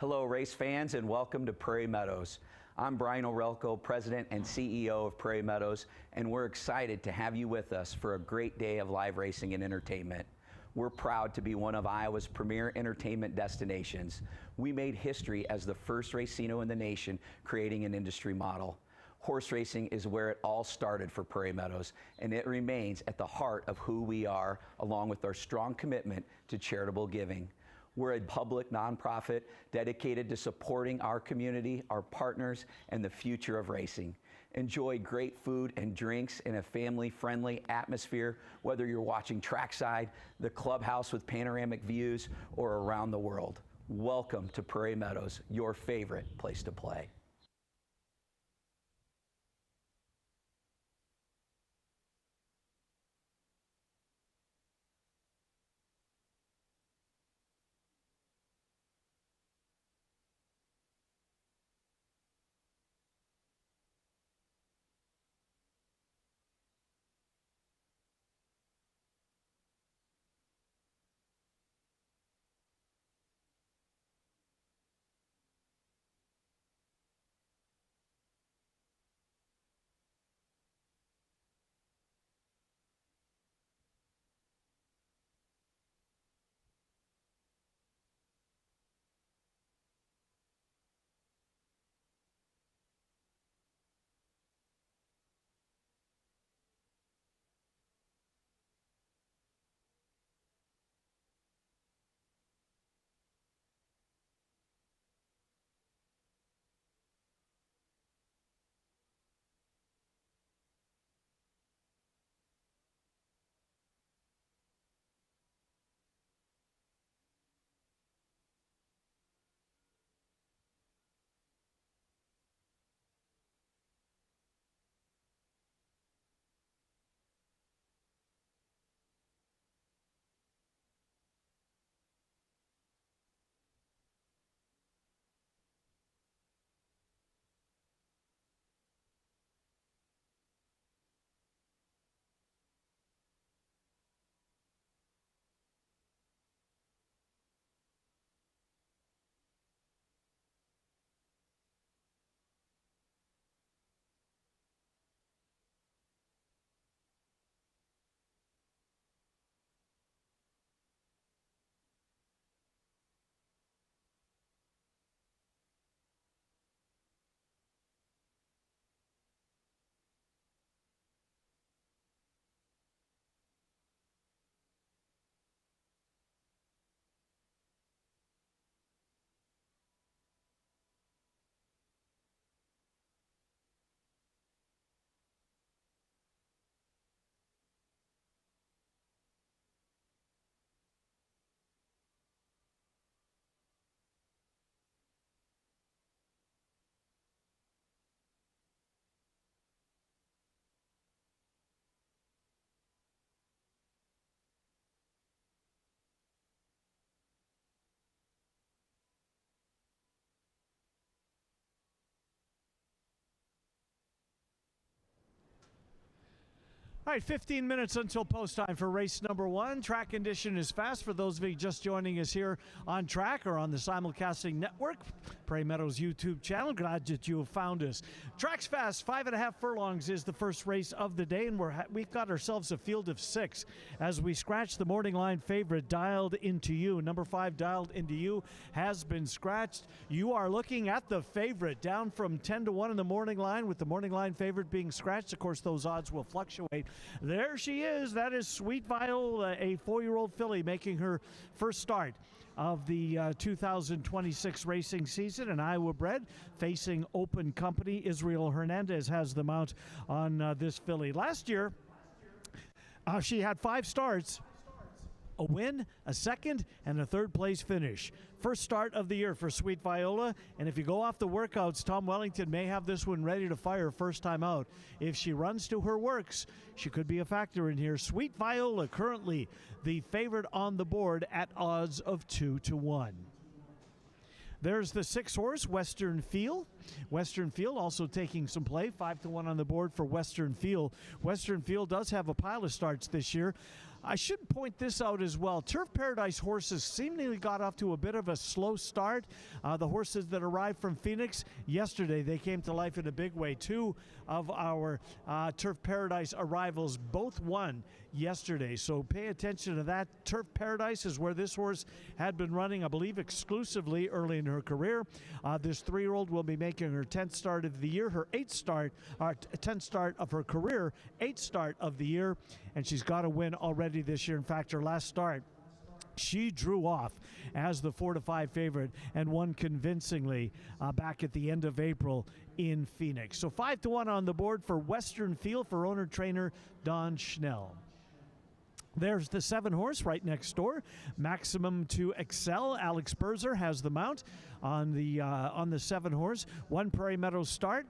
Hello, race fans, and welcome to Prairie Meadows. I'm Brian Orelko, President and CEO of Prairie Meadows, and we're excited to have you with us for a great day of live racing and entertainment. We're proud to be one of Iowa's premier entertainment destinations. We made history as the first racino in the nation, creating an industry model. Horse racing is where it all started for Prairie Meadows, and it remains at the heart of who we are, along with our strong commitment to charitable giving. We're a public nonprofit dedicated to supporting our community, our partners, and the future of racing. Enjoy great food and drinks in a family-friendly atmosphere, whether you're watching trackside, the clubhouse with panoramic views, or around the world. Welcome to Prairie Meadows, your favorite place to play. All right, 15 minutes until post time for race number one. Track condition is fast for those of you just joining us here on track or on the simulcasting network, Prairie Meadows YouTube channel. Glad that you have found us. Track's fast, 5.5 furlongs is the first race of the day, and we've got ourselves a field of 6 as we scratch the morning line favorite, Dialed Into You. Number 5, Dialed Into You, has been scratched. You are looking at the favorite, down from 10 to 1 in the morning line, with the morning line favorite being scratched. Of course, those odds will fluctuate. There she is. That is Sweet Viola, a 4-year-old filly making her first start of the 2026 racing season, an Iowa bred facing Open Company. Israel Hernandez has the mount on this filly. Last year, she had 5 starts, a win, a second, and a third-place finish. First start of the year for Sweet Viola, and if you go off the workouts, Tom Wellington may have this one ready to fire first time out. If she runs to her works, she could be a factor in here. Sweet Viola currently the favorite on the board at odds of 2 to 1. There's the 6-horse, Western Feel. Western Feel also taking some play, 5 to 1 on the board for Western Feel. Western Feel does have a pile of starts this year. I should point this out as well. Turf Paradise horses seemingly got off to a bit of a slow start. The horses that arrived from Phoenix yesterday, they came to life in a big way. Two of our Turf Paradise arrivals both won yesterday, so pay attention to that. Turf Paradise is where this horse had been running, I believe, exclusively early in her career. This 3-year-old will be making her 10th start of the year, her 10th start of her career, 8th start of the year, and she's got a win already this year. In fact, her last start, she drew off as the 4-5 favorite and won convincingly back at the end of April in Phoenix. So 5-1 on the board for Western Field for owner-trainer Don Schnell. There's the 7-horse right next door, Maximum to Excel. Alex Berzer has the mount on the 7-horse. One Prairie Meadows start.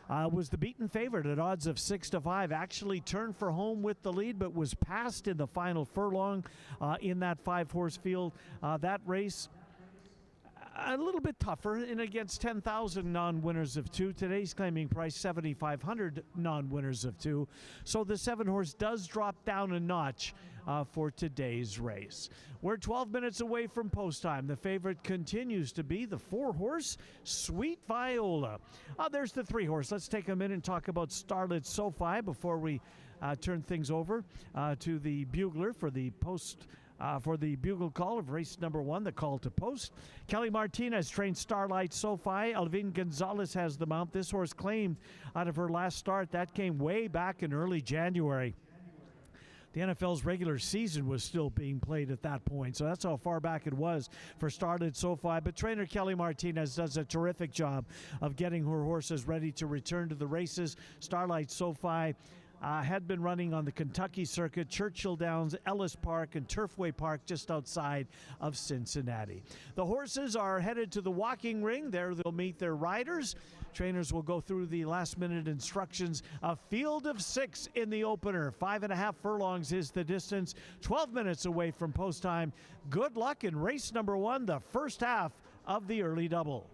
Was the beaten favorite at odds of 6-5. Actually turned for home with the lead, but was passed in the final furlong in that 5-horse field. That race a little bit tougher and against 10,000 non-winners of 2. Today's claiming price 7,500 non-winners of 2. So the 7-horse does drop down a notch for today's race. We're 12 minutes away from post time. The favorite continues to be the 4-horse Sweet Viola. There's the 3-horse. Let's take a minute and talk about Starlit SoFi before we turn things over to the bugler for the bugle call of race number 1, the call to post. Kelly Martinez trained Starlight SoFi. Alvin Gonzalez has the mount. This horse claimed out of her last start. That came way back in early January. The NFL's regular season was still being played at that point, so that's how far back it was for Starlit SoFi. But trainer Kelly Martinez does a terrific job of getting her horses ready to return to the races. Starlight SoFi had been running on the Kentucky circuit, Churchill Downs, Ellis Park, and Turfway Park just outside of Cincinnati. The horses are headed to the walking ring. There they'll meet their riders. Trainers will go through the last-minute instructions. A field of 6 in the opener. 5.5 furlongs is the distance. 12 minutes away from post time. Good luck in race number 1, the first half of the early double.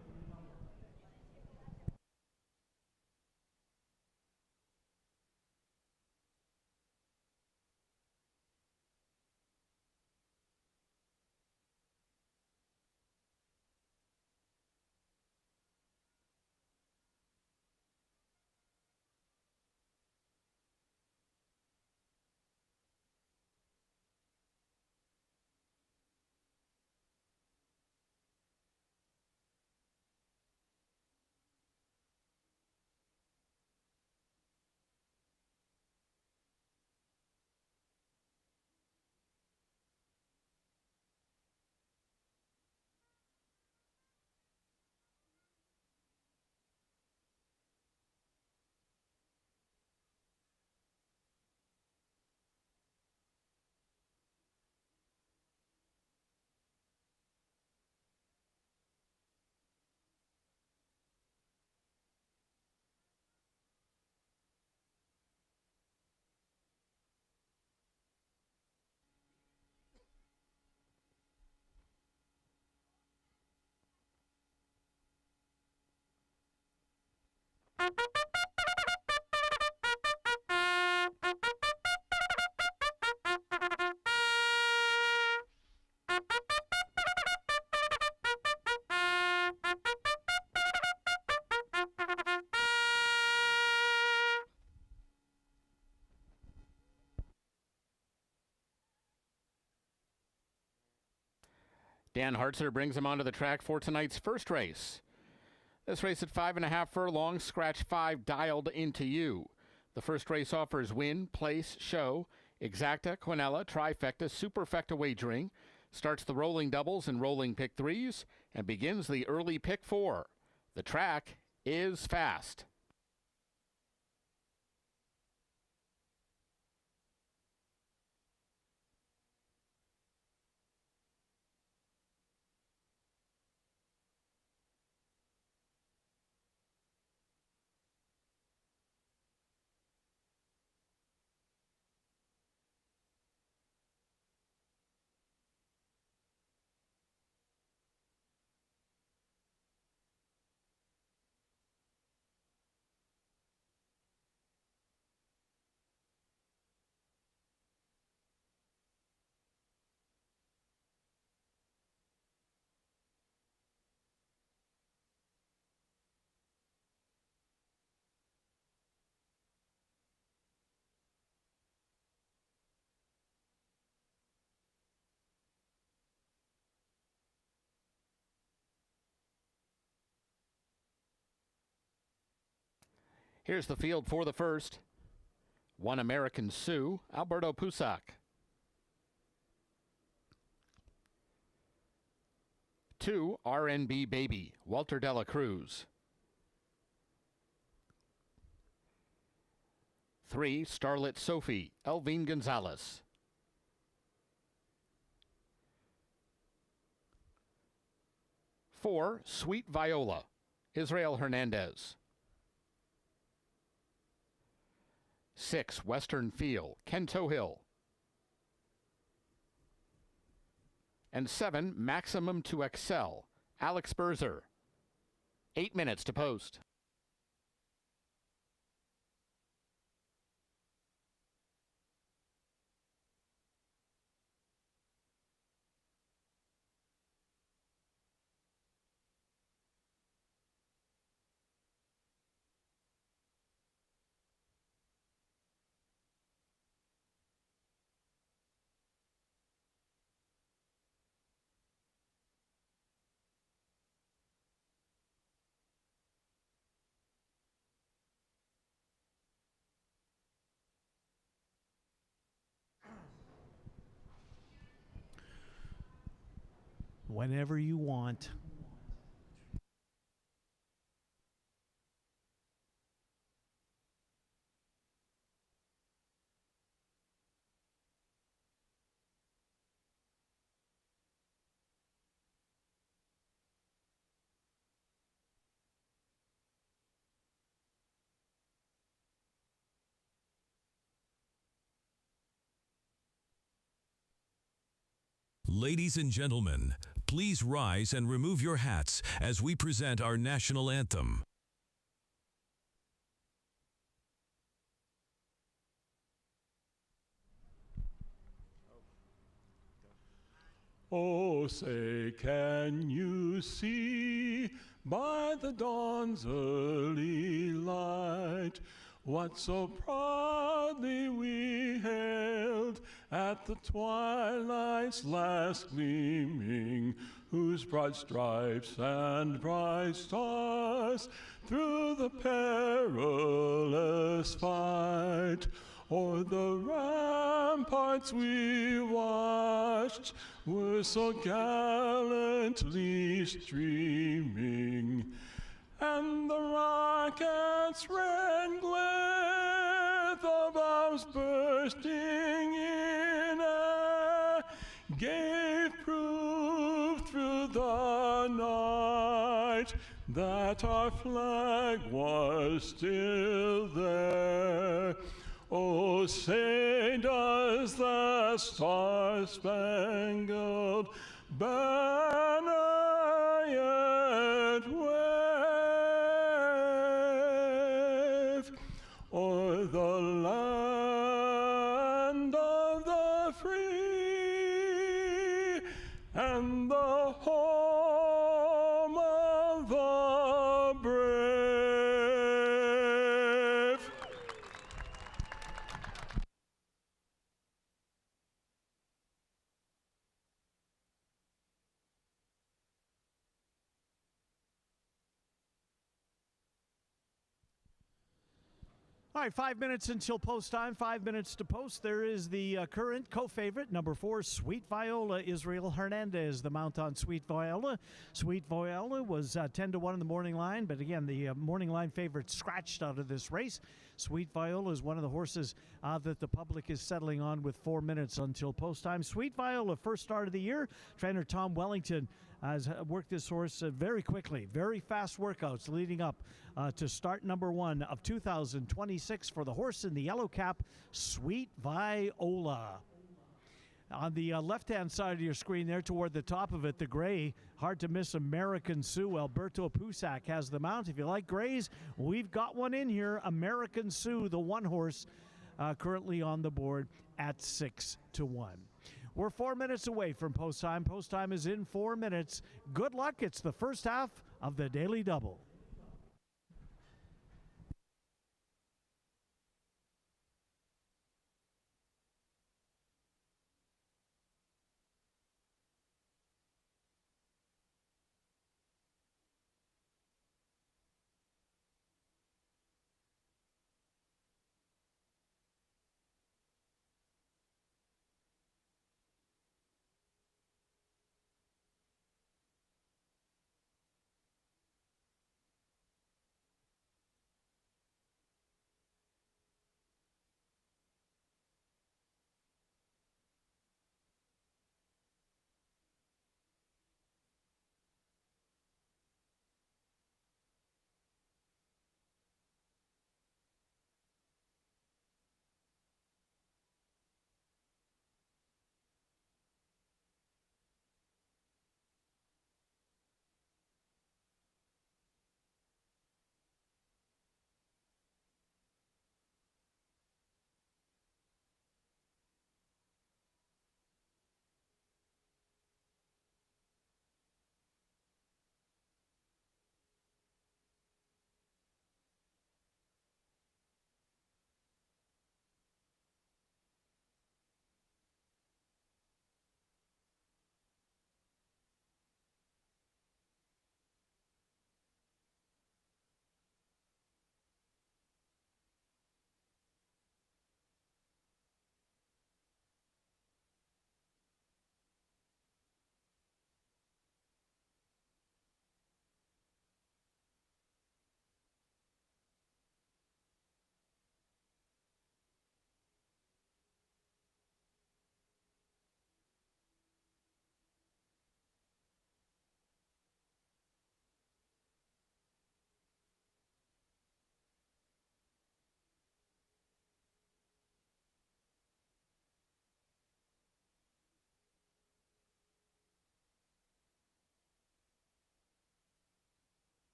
Dan Hartzer brings him onto the track for tonight's first race. This race at 5.5 furlongs, scratch 5 dialed into you. The first race offers win, place, show, exacta, quinella, trifecta, superfecta wagering, starts the rolling doubles and rolling pick 3s, and begins the early pick 4. The track is fast. Here's the field for the first. 1 American Sioux, Alberto Pusac. 2 RNB Baby, Walter Dela Cruz. 3 Starlet Sophie, Elvine Gonzalez. 4 Sweet Viola, Israel Hernandez. 6 Western Feel, Kento Hill. And 7 Maximum to Excel, Alex Berzer. 8 minutes to post. Whenever you want. Ladies and gentlemen, please rise and remove your hats as we present our national anthem. Oh, say, can you see by the dawn's early light what so proudly we hailed at the twilight's last gleaming, whose broad stripes and bright stars through the perilous fight o'er the ramparts we watched were so gallantly streaming, and the rocket's red glare, the bombs bursting in air, gave proof through the night that our flag was still there. Oh, say does the star-spangled banner yet wave o'er the land of the free and the home of the brave? All right, 5 minutes until post time, 5 minutes to post. There is the current co-favorite, number 4, Sweet Viola, Israel Hernandez, the mount on Sweet Viola. Sweet Viola was 10-1 in the morning line, but again, the morning line favorite scratched out of this race. Sweet Viola is one of the horses that the public is settling on with 4 minutes until post time. Sweet Viola, first start of the year. Trainer Tom Wellington has worked this horse very quickly. Very fast workouts leading up to start number 1 of 2026 for the horse in the yellow cap, Sweet Viola. On the left-hand side of your screen there toward the top of it, the gray, hard to miss American Sioux, Alberto Pusac has the mount. If you like grays, we've got one in here, American Sioux, the one horse currently on the board at 6-1. We're 4 minutes away from post time. Post time is in 4 minutes. Good luck. It's the first half of the Daily Double.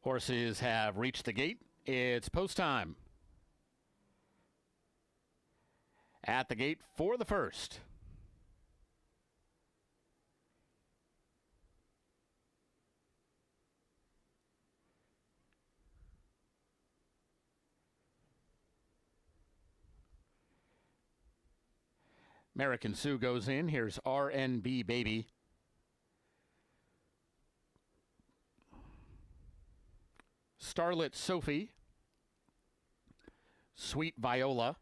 Horses have reached the gate. It's post time. At the gate for the first. American Sioux goes in. Here's RNB Baby. Starlit Sophie. Sweet Viola.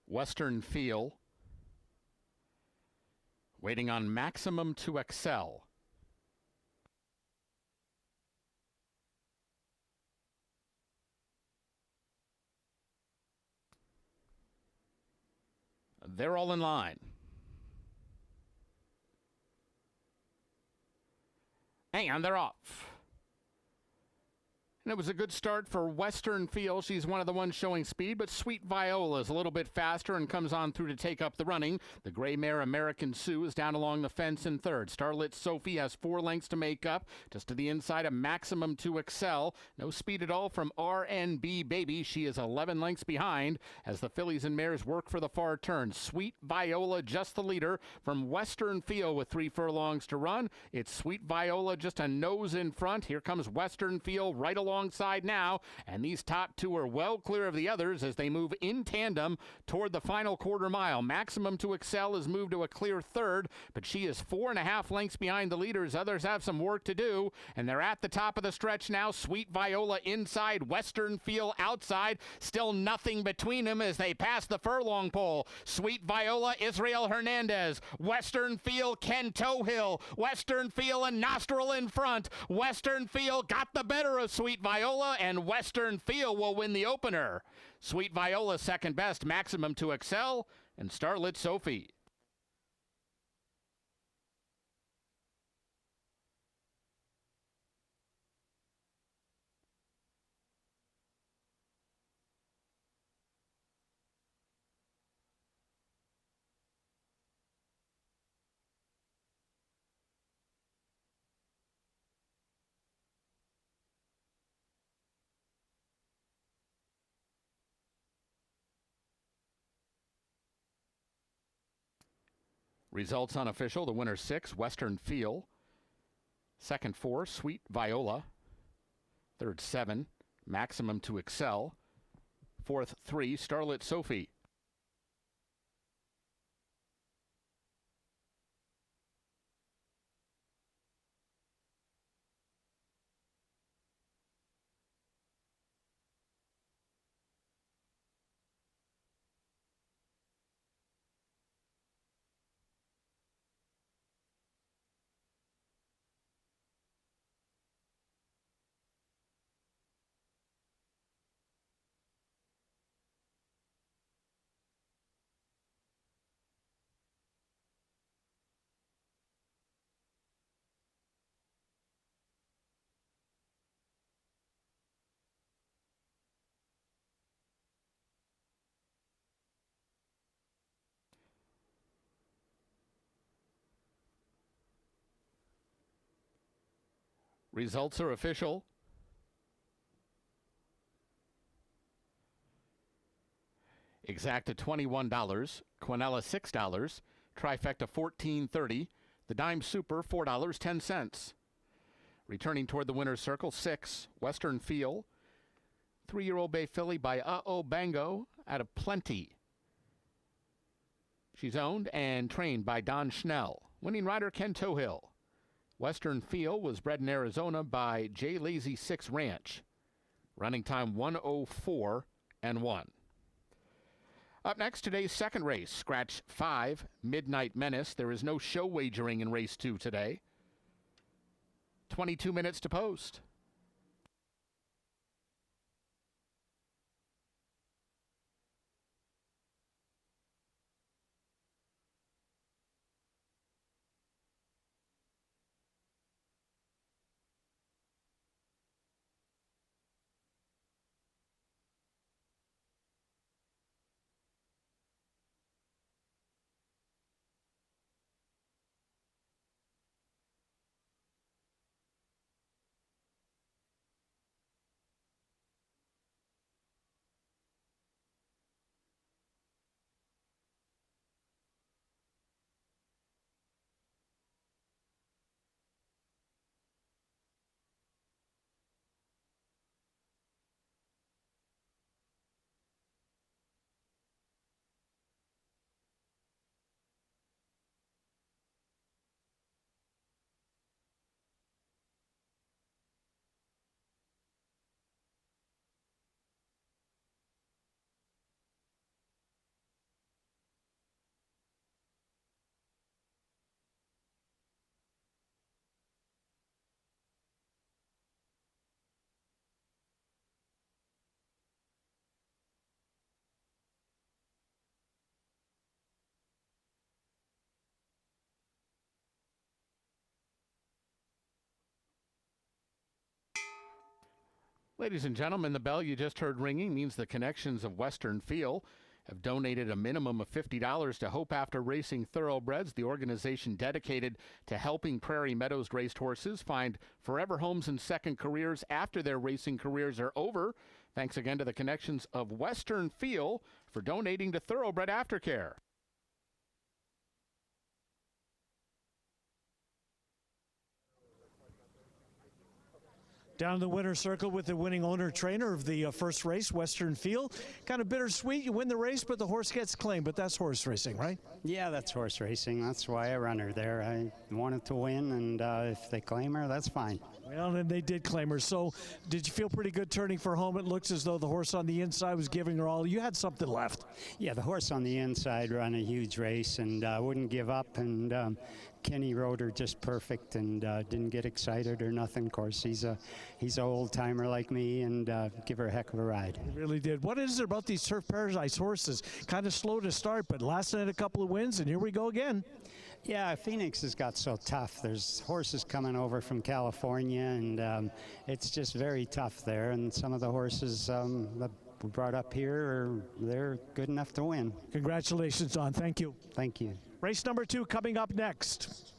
Western Feel. Waiting on Maximum to Excel. They're all in line. And they're off. And it was a good start for Western Feel. She's one of the ones showing speed, but Sweet Viola is a little bit faster and comes on through to take up the running. The gray mare American Sioux is down along the fence in third. Starlit Sophie has 4 lengths to make up, just to the inside of Maximum to Excel. No speed at all from RNB Baby. She is 11 lengths behind as the fillies and mares work for the far turn. Sweet Viola just the leader from Western Feel with 3 furlongs to run. It's Sweet Viola just a nose in front. Here comes Western Feel right alongside now, and these top 2 are well clear of the others as they move in tandem toward the final quarter mile. Maximum to Excel has moved to a clear third, but she is 4.5 lengths behind the leaders. Others have some work to do, and they're at the top of the stretch now. Sweet Viola inside, Western Feel outside. Still nothing between them as they pass the furlong pole. Sweet Viola, Israel Hernandez. Western Feel, Ken Tohill. Western Feel and Nostril in front. Western Feel got the better of Sweet Viola, and Western Feel will win the opener. Sweet Viola second best, Maximum to Excel, and Starlit Sophie. Results unofficial. The winner 6, Western Feel. Second 4, Sweet Viola. Third 7, Maximum to Excel. Fourth 3, Starlit Sophie. Results are official. Exacta $21, Quinella $6, Trifecta $14.30, the Dime Super $4.10. Returning toward the winner's circle, 6, Western Feel, 3-year-old bay filly by Bango out of Plenty. She's owned and trained by Don Schnell. Winning rider Ken Tohill. Western Feel was bred in Arizona by J. Lazy 6 Ranch. Running time 1:04 and 1. Up next, today's second race, Scratch 5, Midnight Menace. There is no show wagering in race 2 today. 22 minutes to post. Ladies and gentlemen, the bell you just heard ringing means the Connections of Western Feel have donated a minimum of $50 to Hope After Racing Thoroughbreds, the organization dedicated to helping Prairie Meadows racehorses find forever homes and second careers after their racing careers are over. Thanks again to the Connections of Western Feel for donating to Thoroughbred Aftercare. Down the winner's circle with the winning owner-trainer of the first race, Western Field. Kind of bittersweet. You win the race, but the horse gets claimed. But that's horse racing, right? Yeah, that's horse racing. That's why I run her there. I wanted to win, and if they claim her, that's fine. Well, and they did claim her. So did you feel pretty good turning for home? It looks as though the horse on the inside was giving her all. You had something left. Yeah, the horse on the inside ran a huge race and wouldn't give up, and Kenny rode her just perfect and didn't get excited or nothing. Of course, he's an old-timer like me, and give her a heck of a ride. He really did. What is it about these Turf Paradise horses? Kind of slow to start, but last night a couple of wins, and here we go again. Yeah, Phoenix has got so tough. There's horses coming over from California, and it's just very tough there. And some of the horses that we brought up here, they're good enough to win. Congratulations, Don. Thank you. Thank you. Race number 2 coming up next.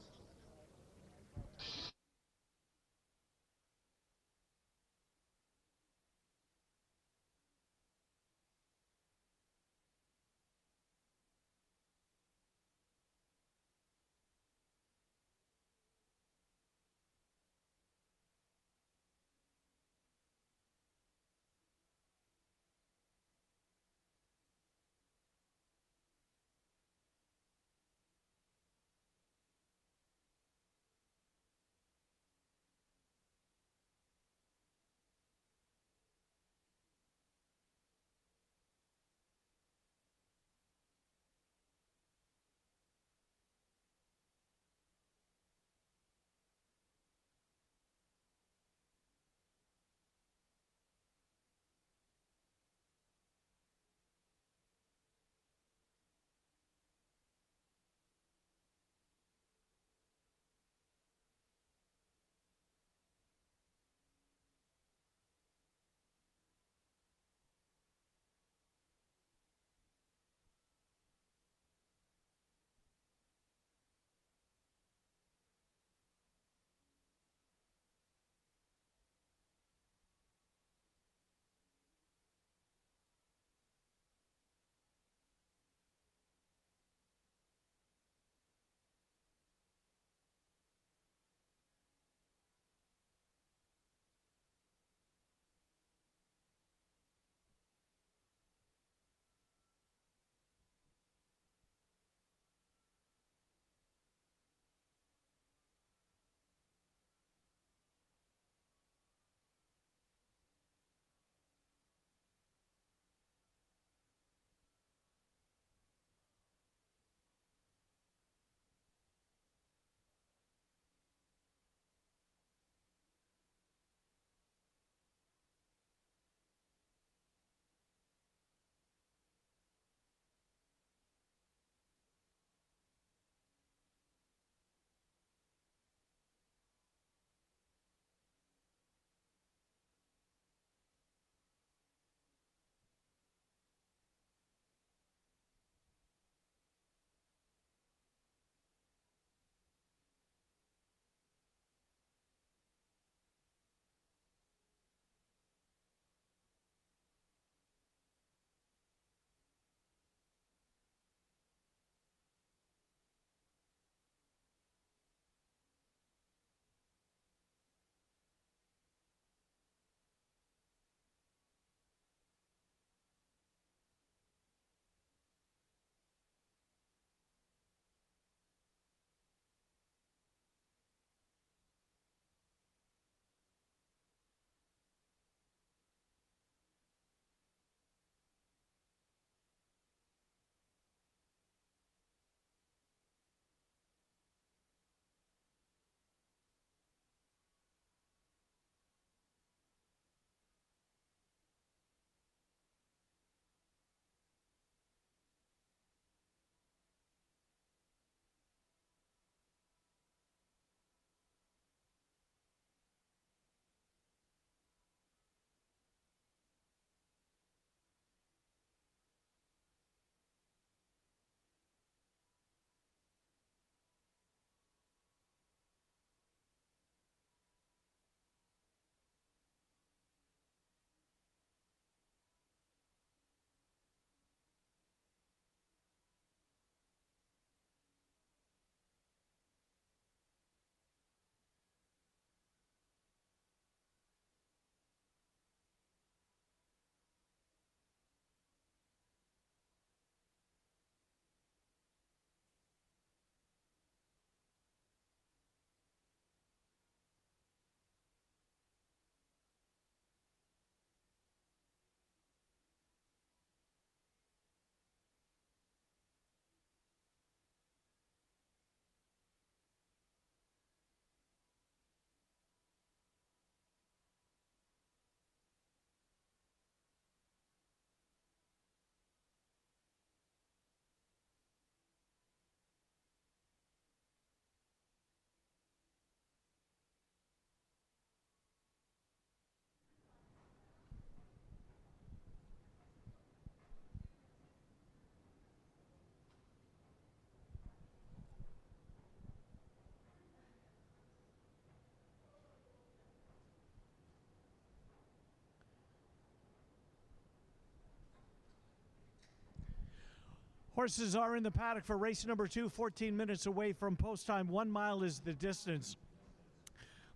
Horses are in the paddock for race number 2, 14 minutes away from post time. 1 mile is the distance.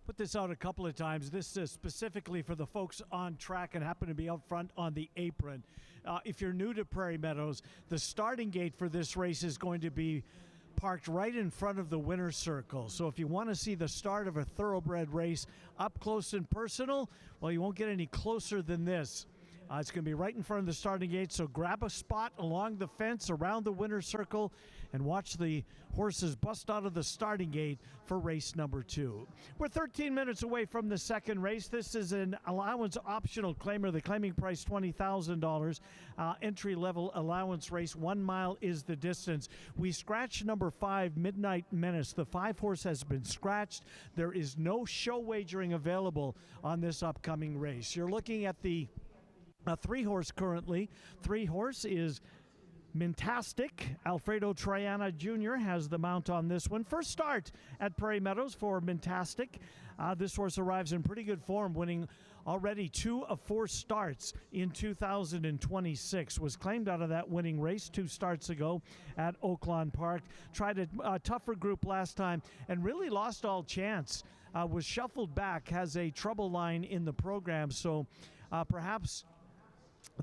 Put this out a couple of times. This is specifically for the folks on track and happen to be out front on the apron. If you're new to Prairie Meadows, the starting gate for this race is going to be parked right in front of the winner's circle. So if you want to see the start of a thoroughbred race up close and personal, well, you won't get any closer than this. It's going to be right in front of the starting gate, so grab a spot along the fence around the winner's circle and watch the horses bust out of the starting gate for race number 2. We're 13 minutes away from the second race. This is an allowance optional claimer. The claiming price $20,000. Entry-level allowance race. 1 mile is the distance. We scratched number 5, Midnight Menace. The 5-horse has been scratched. There is no show wagering available on this upcoming race. You're looking at the 3-horse currently. 3-horse is Mintastic. Alfredo Triana Jr. has the mount on this one. First start at Prairie Meadows for Mintastic. This horse arrives in pretty good form, winning already 2 of 4 starts in 2026. Was claimed out of that winning race 2 starts ago at Oaklawn Park. Tried a tougher group last time and really lost all chance. Was shuffled back, has a trouble line in the program, so perhaps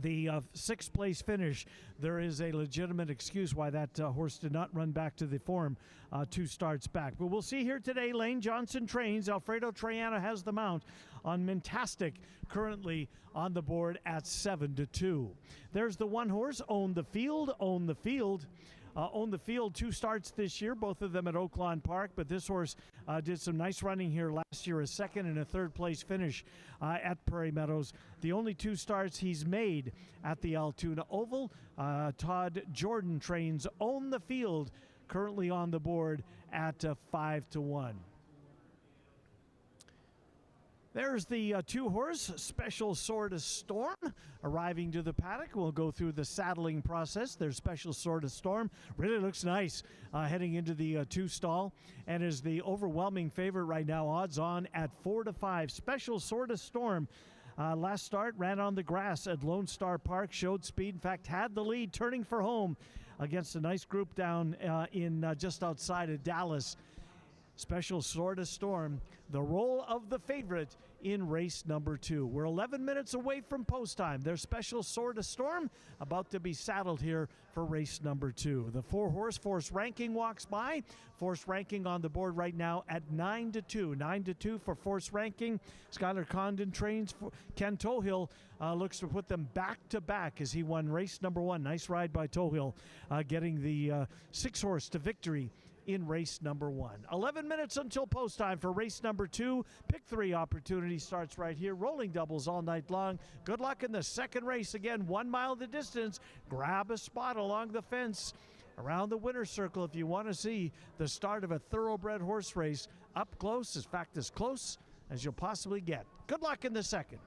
the 6th place finish, there is a legitimate excuse why that horse did not run back to the form 2 starts back. But we'll see here today. Lane Johnson trains. Alfredo Triana has the mount on Mintastic, currently on the board at 7-2. There's the 1-horse, Own the Field. Own the Field. Own the Field, 2 starts this year, both of them at Oaklawn Park, but this horse did some nice running here last year, a 2nd and a 3rd place finish at Prairie Meadows. The only 2 starts he's made at the Altoona Oval. Todd Jordan trains Own the Field, currently on the board at 5-1. There's the 2-horse, Special Sword of Storm, arriving to the paddock. We'll go through the saddling process. There's Special Sword of Storm. Really looks nice heading into the 2 stall and is the overwhelming favorite right now, odds on at 4-5. Special Sword of Storm. Last start, ran on the grass at Lone Star Park, showed speed, in fact, had the lead, turning for home against a nice group down in just outside of Dallas. Special Sword of Storm, the role of the favorite in race number 2. We're 11 minutes away from post time. There's Special Sword of Storm about to be saddled here for race number 2. The 4-horse Force Ranking walks by. Force Ranking on the board right now at 9-2. 9-2 for Force Ranking. Skylar Condon trains. Ken Tohill looks to put them back to back as he won race number 1. Nice ride by Tohill, getting the 6-horse to victory in race number 1. 11 minutes until post time for race number 2. Pick 3 opportunity starts right here. Rolling doubles all night long. Good luck in the second race. Again, 1 mile the distance. Grab a spot along the fence around the winner's circle if you want to see the start of a thoroughbred horse race up close, in fact, as close as you'll possibly get. Good luck in the second.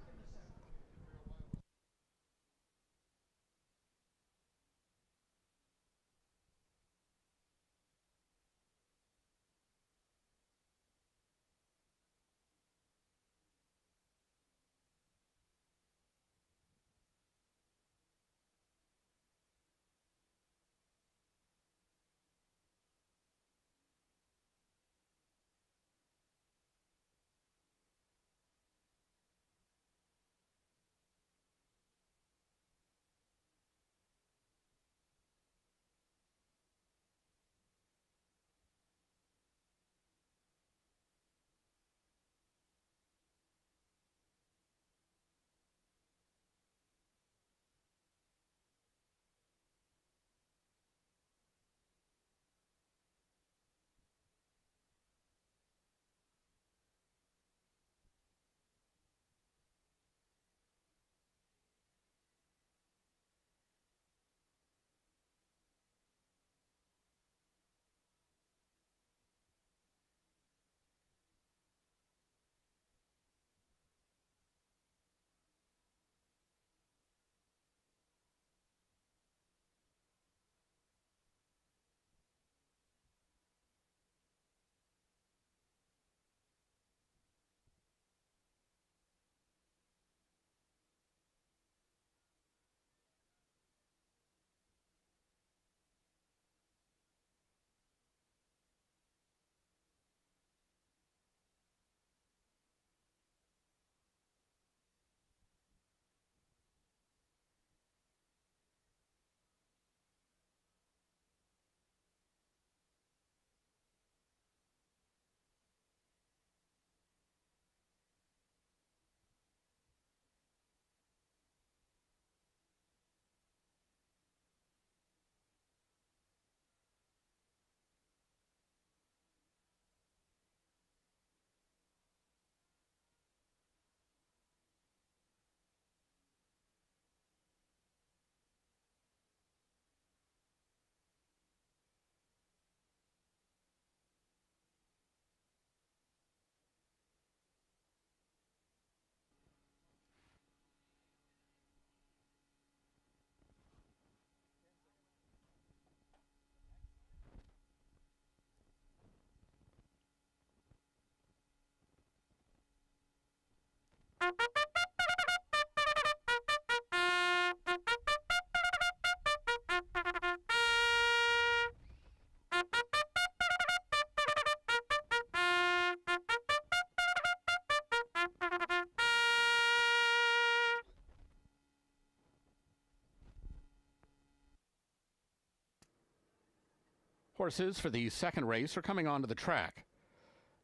Horses for the second race are coming onto the track.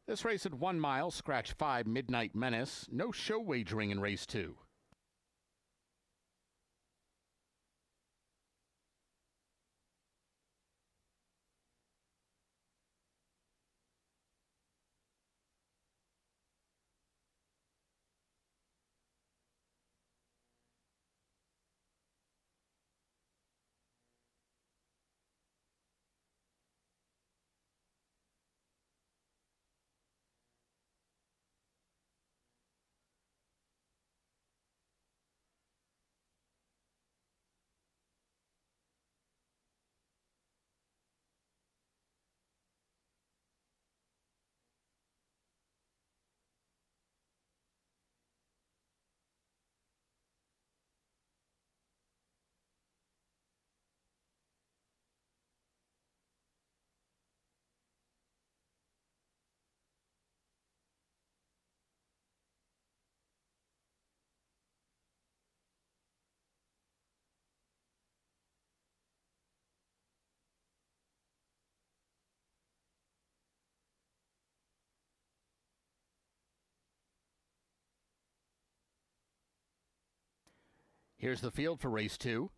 This race at 1 mile, scratch 5, Midnight Menace. No show wagering in race 2. Here's the field for race 2.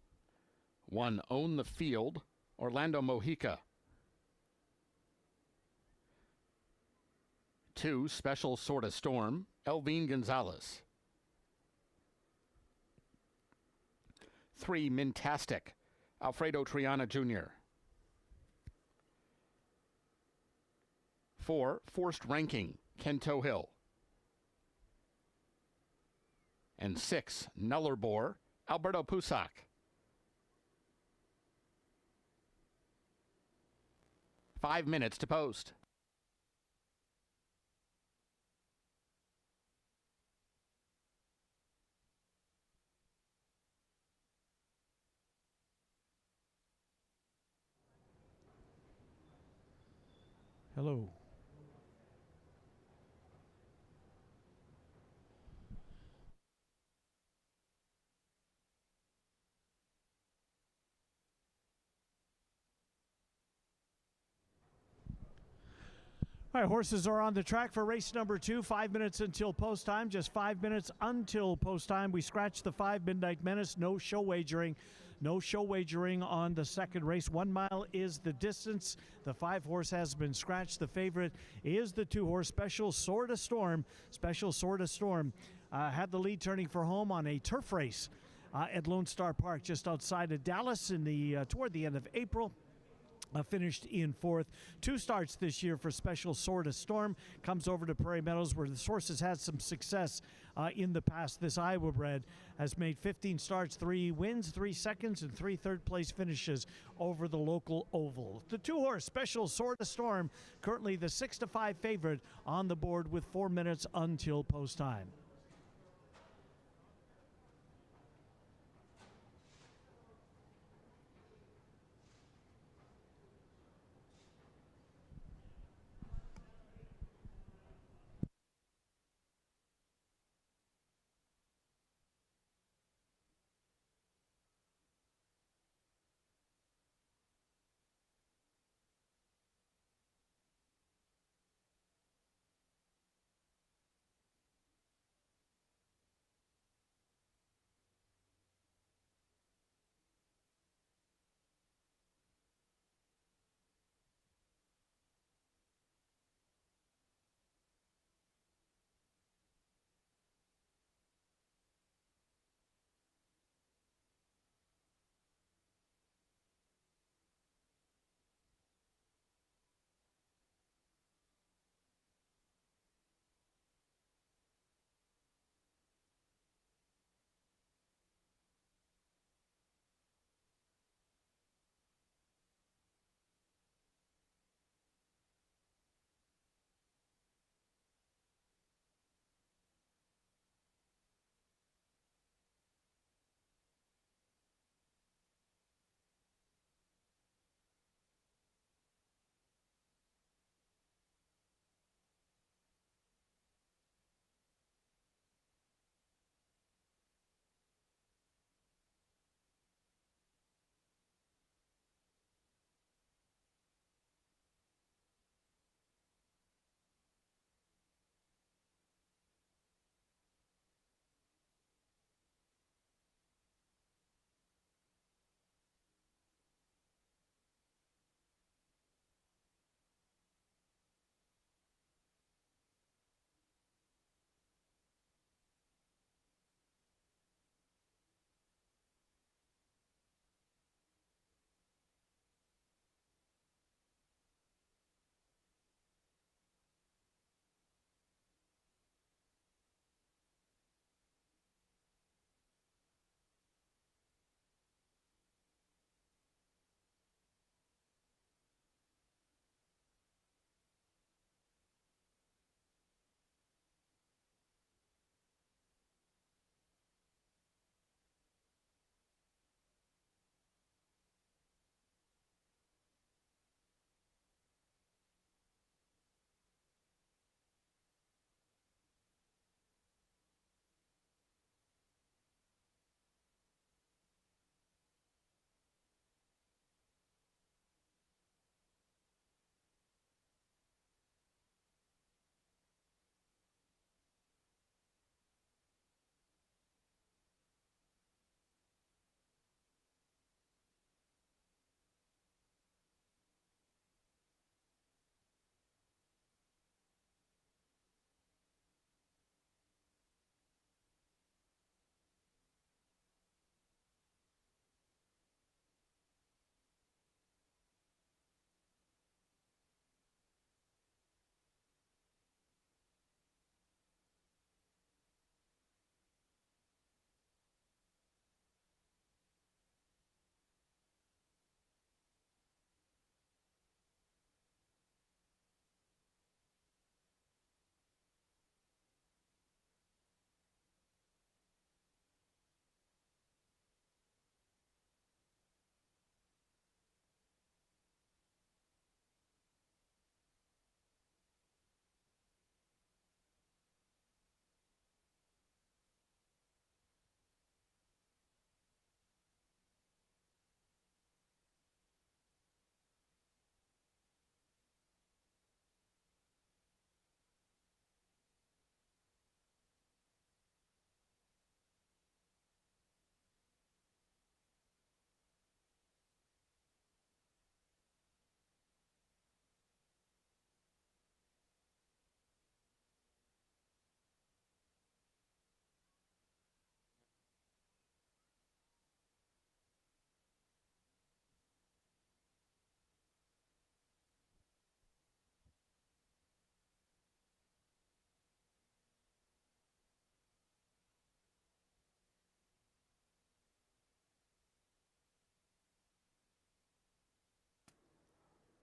1, Own the Field, Orlando Mojica. 2, Special Sorta Storm, Elvine Gonzalez. 3, Mintastic, Alfredo Triana Jr. 4, Forced Ranking, Kento Hill. And 6, Nullerbore, Alberto Pusac. 5 minutes to post. Hello. All right, horses are on the track for race number 2. 5 minutes until post time. Just 5 minutes until post time. We scratched the 5 Midnight Menace. No show wagering. No show wagering on the second race. 1 mile is the distance. The 5 horse has been scratched. The favorite is the 2 horse Special Sorta Storm. Special Sorta Storm had the lead turning for home on a turf race at Lone Star Park just outside of Dallas in the toward the end of April. Finished in 4th. 2 starts this year for Special Sorta Storm. Comes over to Prairie Meadows where the horse has had some success in the past. This Iowa bred has made 15 starts, 3 wins, 3 seconds, and 3 third-place finishes over the local oval. The 2 horse Special Sorta Storm, currently the 6-5 favorite on the board with 4 minutes until post time.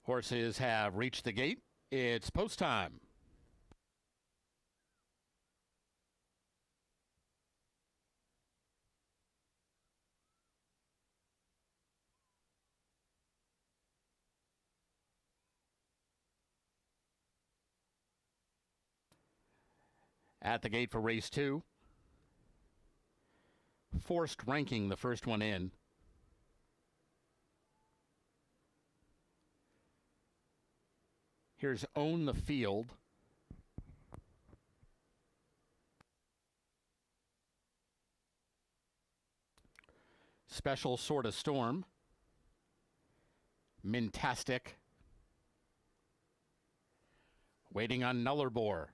Horses have reached the gate. It's post time. At the gate for race 2. Forced Ranking, the first one in. Here's Own the Field. Special Sort of Storm. Mintastic. Waiting on Nullarbor.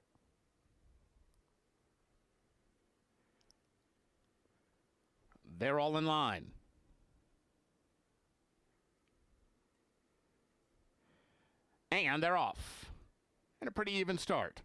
They're all in line. And they're off. And a pretty even start.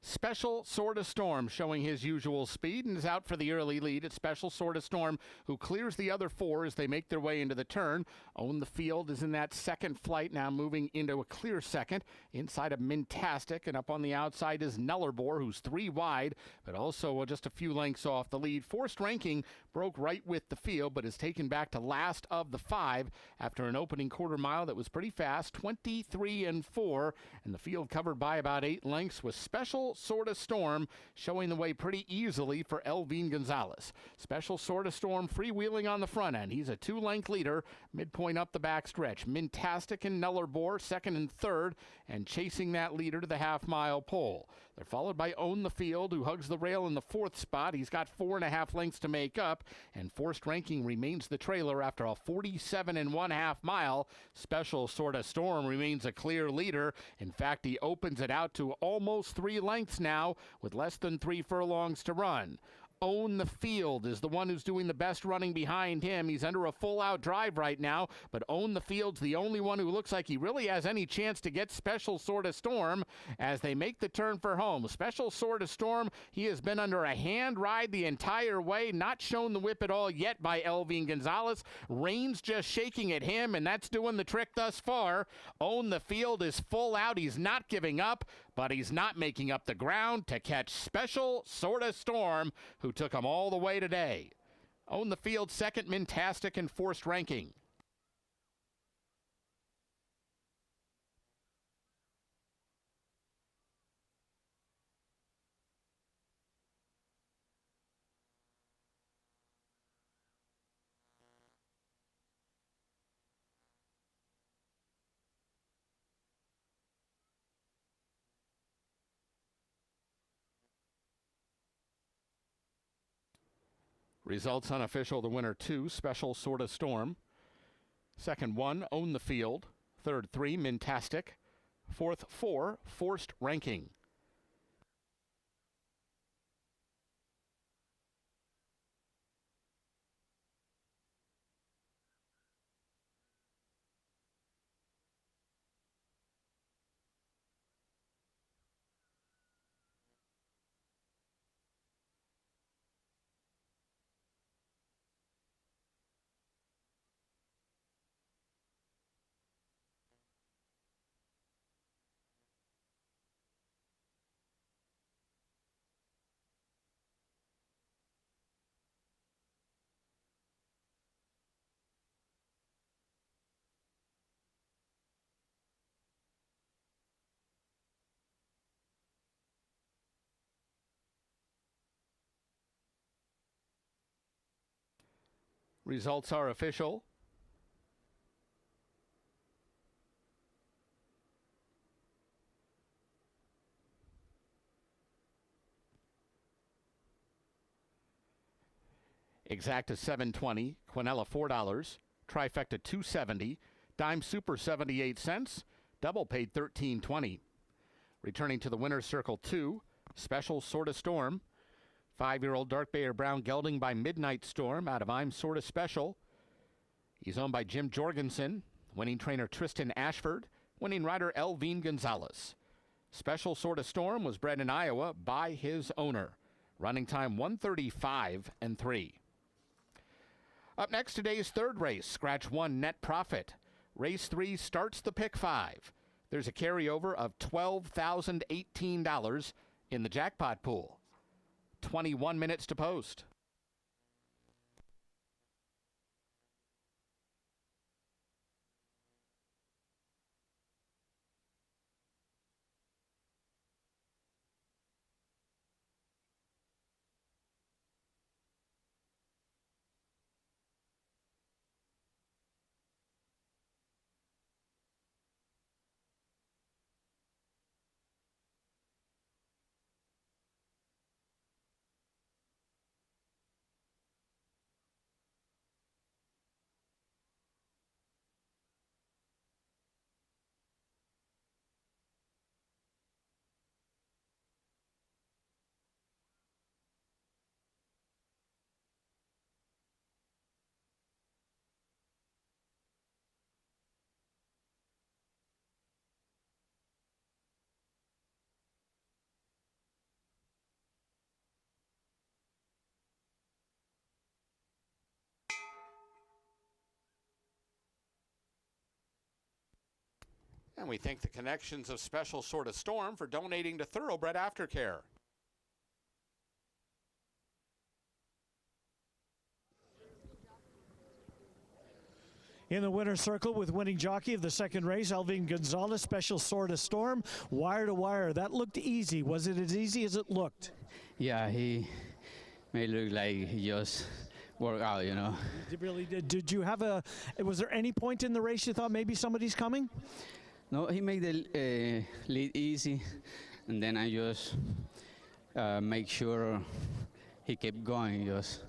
Special Sort of Storm showing his usual speed and is out for the early lead. It's Special Sort of Storm who clears the other 4 as they make their way into the turn. Own the Field is in that second flight now, moving into a clear second. Inside of Mintastic, and up on the outside is Nullarbor, who's 3 wide, but also just a few lengths off the lead. Forced Ranking broke right with the field, but is taken back to last of the 5 after an opening quarter mile that was pretty fast, 23-4, and the field covered by about 8 lengths with Special Sort of Storm showing the way pretty easily for Elvin Gonzalez. Special Sort of Storm freewheeling on the front end. He's a 2-length leader, midpoint up the back stretch. Mintastic and Nullarbor second and third, and chasing that leader to the half-mile pole. They're followed by Own the Field, who hugs the rail in the 4th spot. He's got 4.5 lengths to make up, and Forced Ranking remains the trailer after a 47.5 mile. Special Sort of Storm remains a clear leader. In fact, he opens it out to almost 3 lengths now with less than 3 furlongs to run. Own the Field is the one who's doing the best running behind him. He's under a full-out drive right now, but Own the Field's the only one who looks like he really has any chance to get Special Sort of Storm as they make the turn for home. Special Sort of Storm, he has been under a hand ride the entire way, not shown the whip at all yet by Elvin Gonzalez. Reins just shaking at him, and that's doing the trick thus far. Own the Field is full out. He's not giving up, but he's not making up the ground to catch Special Sort of Storm, who took him all the way today. Own the Field second, Mintastic and Forced Ranking. Results unofficial. The winner 2, Special Sort of Storm. Second 1, Own the Field. Third 3, Mintastic. Fourth 4, Forced Ranking. Results are official. Exacta $7.20, Quinella $4, Trifecta $2.70, Dime Super 78 cents, Double paid $13.20. Returning to the winner's circle 2, Special Sort of Storm. 5-year-old Dark Bear Brown gelding by Midnight Storm out of I'm Sorta Special. He's owned by Jim Jorgensen, winning trainer Tristan Ashford, winning rider Elvin Gonzalez. Special Sort of Storm was bred in Iowa by his owner. Running time 1:35.3. Up next, today's third race, Scratch 1 Net Profit. Race 3 starts the pick 5. There's a carryover of $12,018 in the jackpot pool. 21 minutes to post. And we thank the connections of Special Sort of Storm for donating to Thoroughbred Aftercare. In the winner's circle with winning jockey of the second race, Alvin Gonzalez, Special Sort of Storm, wire to wire. That looked easy. Was it as easy as it looked? Yeah, he may look like he just worked out, you know. It really did. Did you have was there any point in the race you thought maybe somebody's coming? No, he made the lead easy, and then I just make sure he kept going, just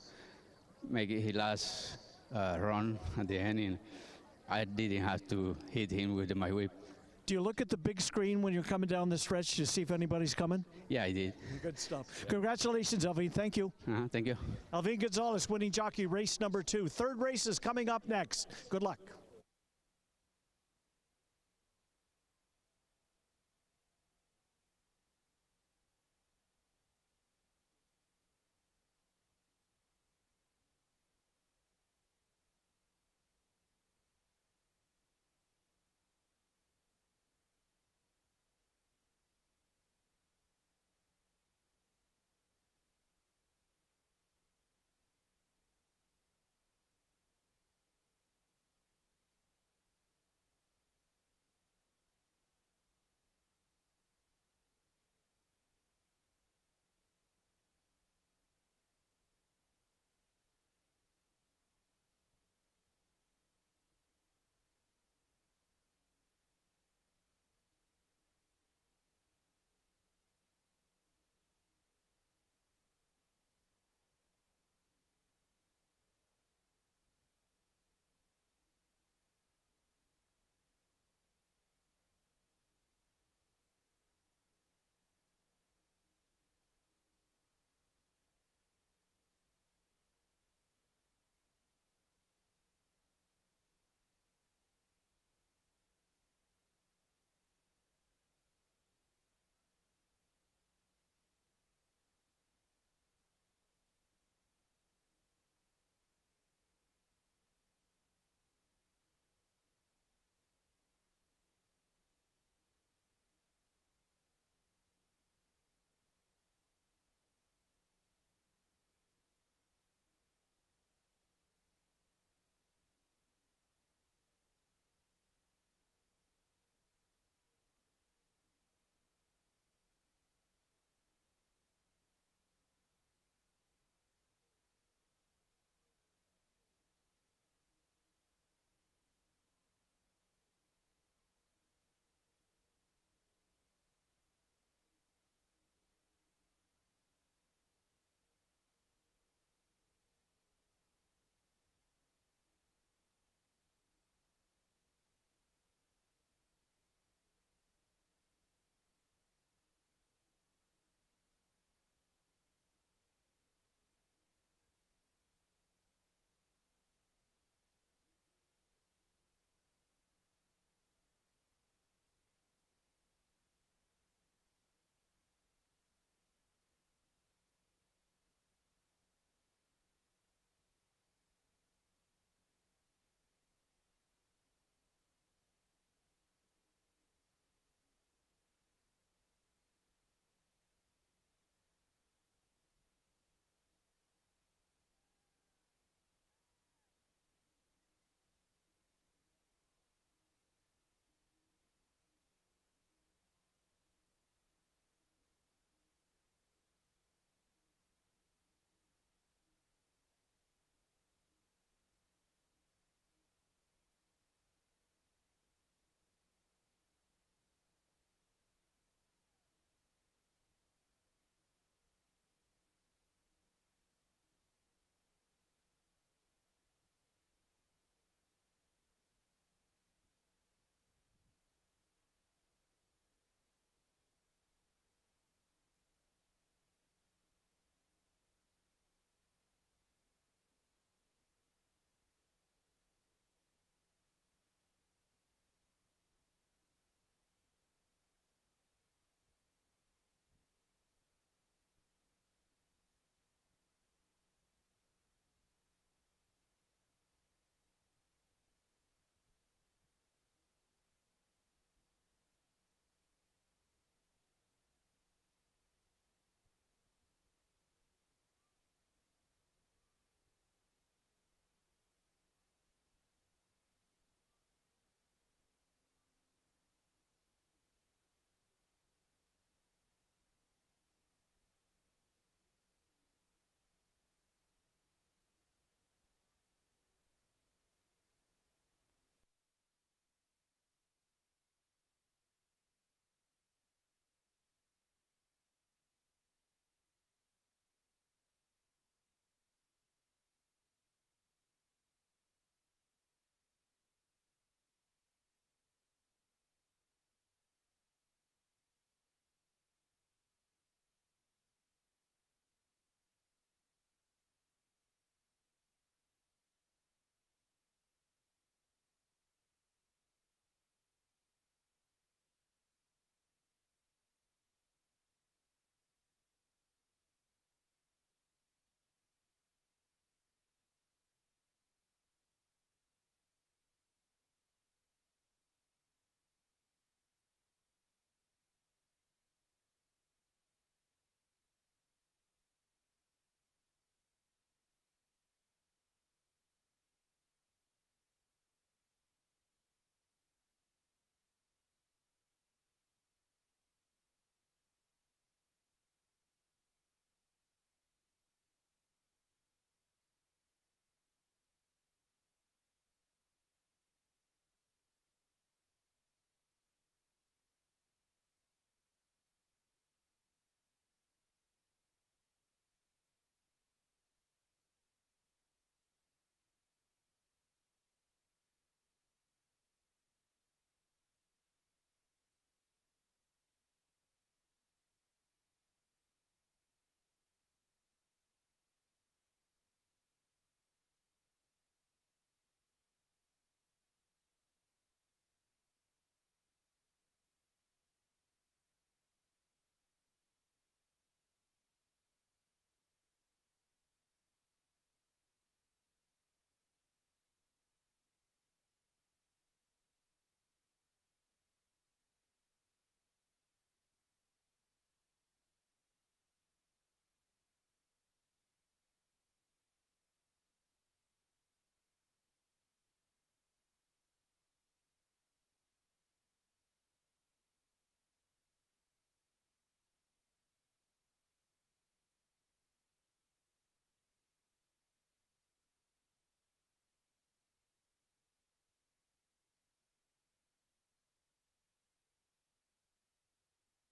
make it his last run at the end, and I didn't have to hit him with my whip. Do you look at the big screen when you're coming down the stretch to see if anybody's coming? Yeah, I did. Good stuff. Congratulations, Alvin. Thank you. Thank you. Alvin Gonzalez, winning jockey, race number 2. Third race is coming up next. Good luck.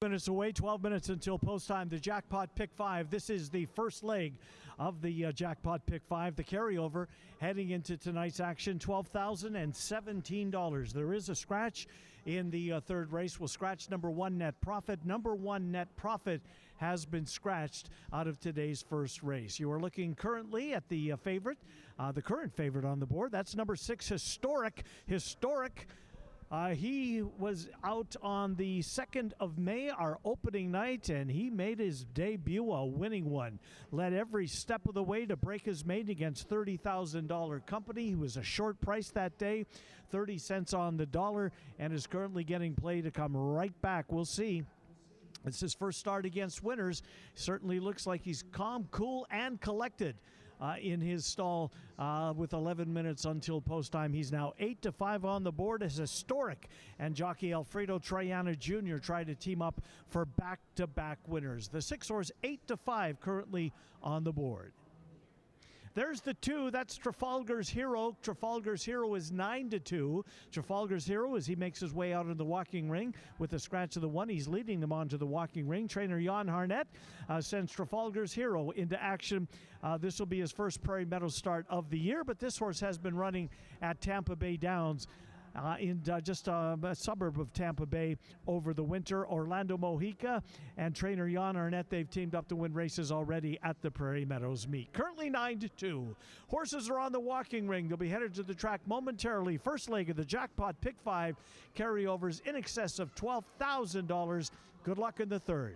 Minutes away, 12 minutes until post time. The Jackpot Pick 5. This is the first leg of the Jackpot Pick 5. The carryover heading into tonight's action, $12,017. There is a scratch in the third race. We'll scratch number 1 net profit. Number 1 net profit has been scratched out of today's first race. You are looking currently at the favorite, the current favorite on the board. That's number 6, Historic. He was out on the 2nd of May, our opening night, and he made his debut, a winning one. Led every step of the way to break his maiden against $30,000 company. He was a short price that day, 30 cents on the dollar, and is currently getting play to come right back. We'll see. It's his first start against winners. Certainly looks like he's calm, cool, and collected in his stall with 11 minutes until post time. He's now 8-5 on the board as Historic and jockey Alfredo Triana Jr. try to team up for back-to-back winners. The 6-horse 8-5 currently on the board. There's the 2. That's Trafalgar's Hero. Trafalgar's Hero is 9-2. Trafalgar's Hero, as he makes his way out of the walking ring with a scratch of the 1, he's leading them onto the walking ring. Trainer Jan Harnett sends Trafalgar's Hero into action. This will be his first Prairie Meadows start of the year, but this horse has been running at Tampa Bay Downs in just a suburb of Tampa Bay over the winter. Orlando Mojica and trainer Jan Arnett, they've teamed up to win races already at the Prairie Meadows meet. Currently 9-2. Horses are on the walking ring. They'll be headed to the track momentarily. First leg of the Jackpot Pick 5 carryovers in excess of $12,000. Good luck in the third.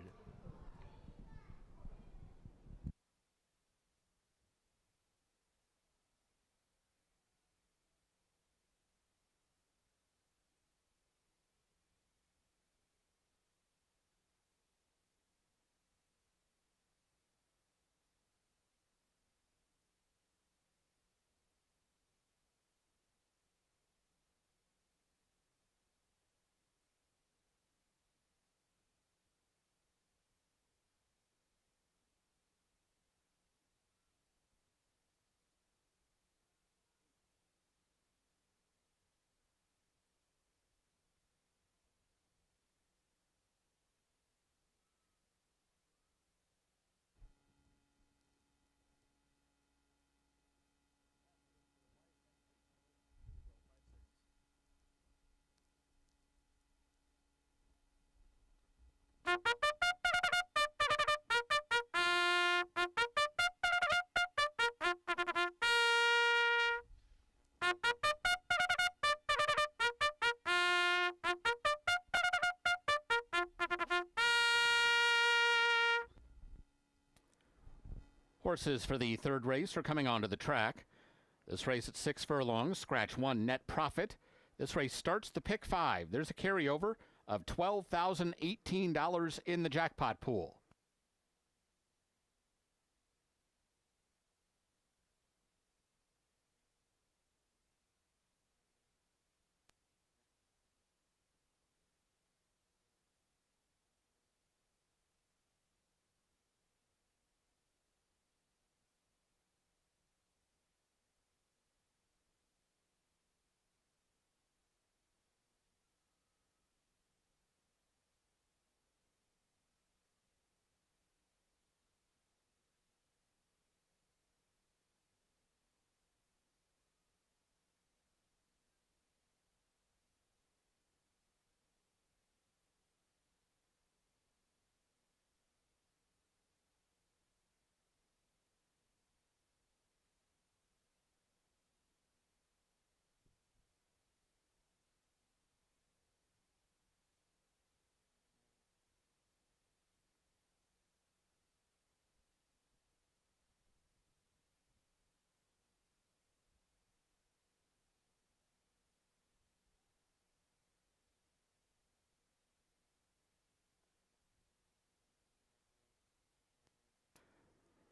Horses for the third race are coming onto the track. This race at 6 furlongs, scratch 1 net profit. This race starts the pick 5. There's a carryover of $12,018 in the jackpot pool.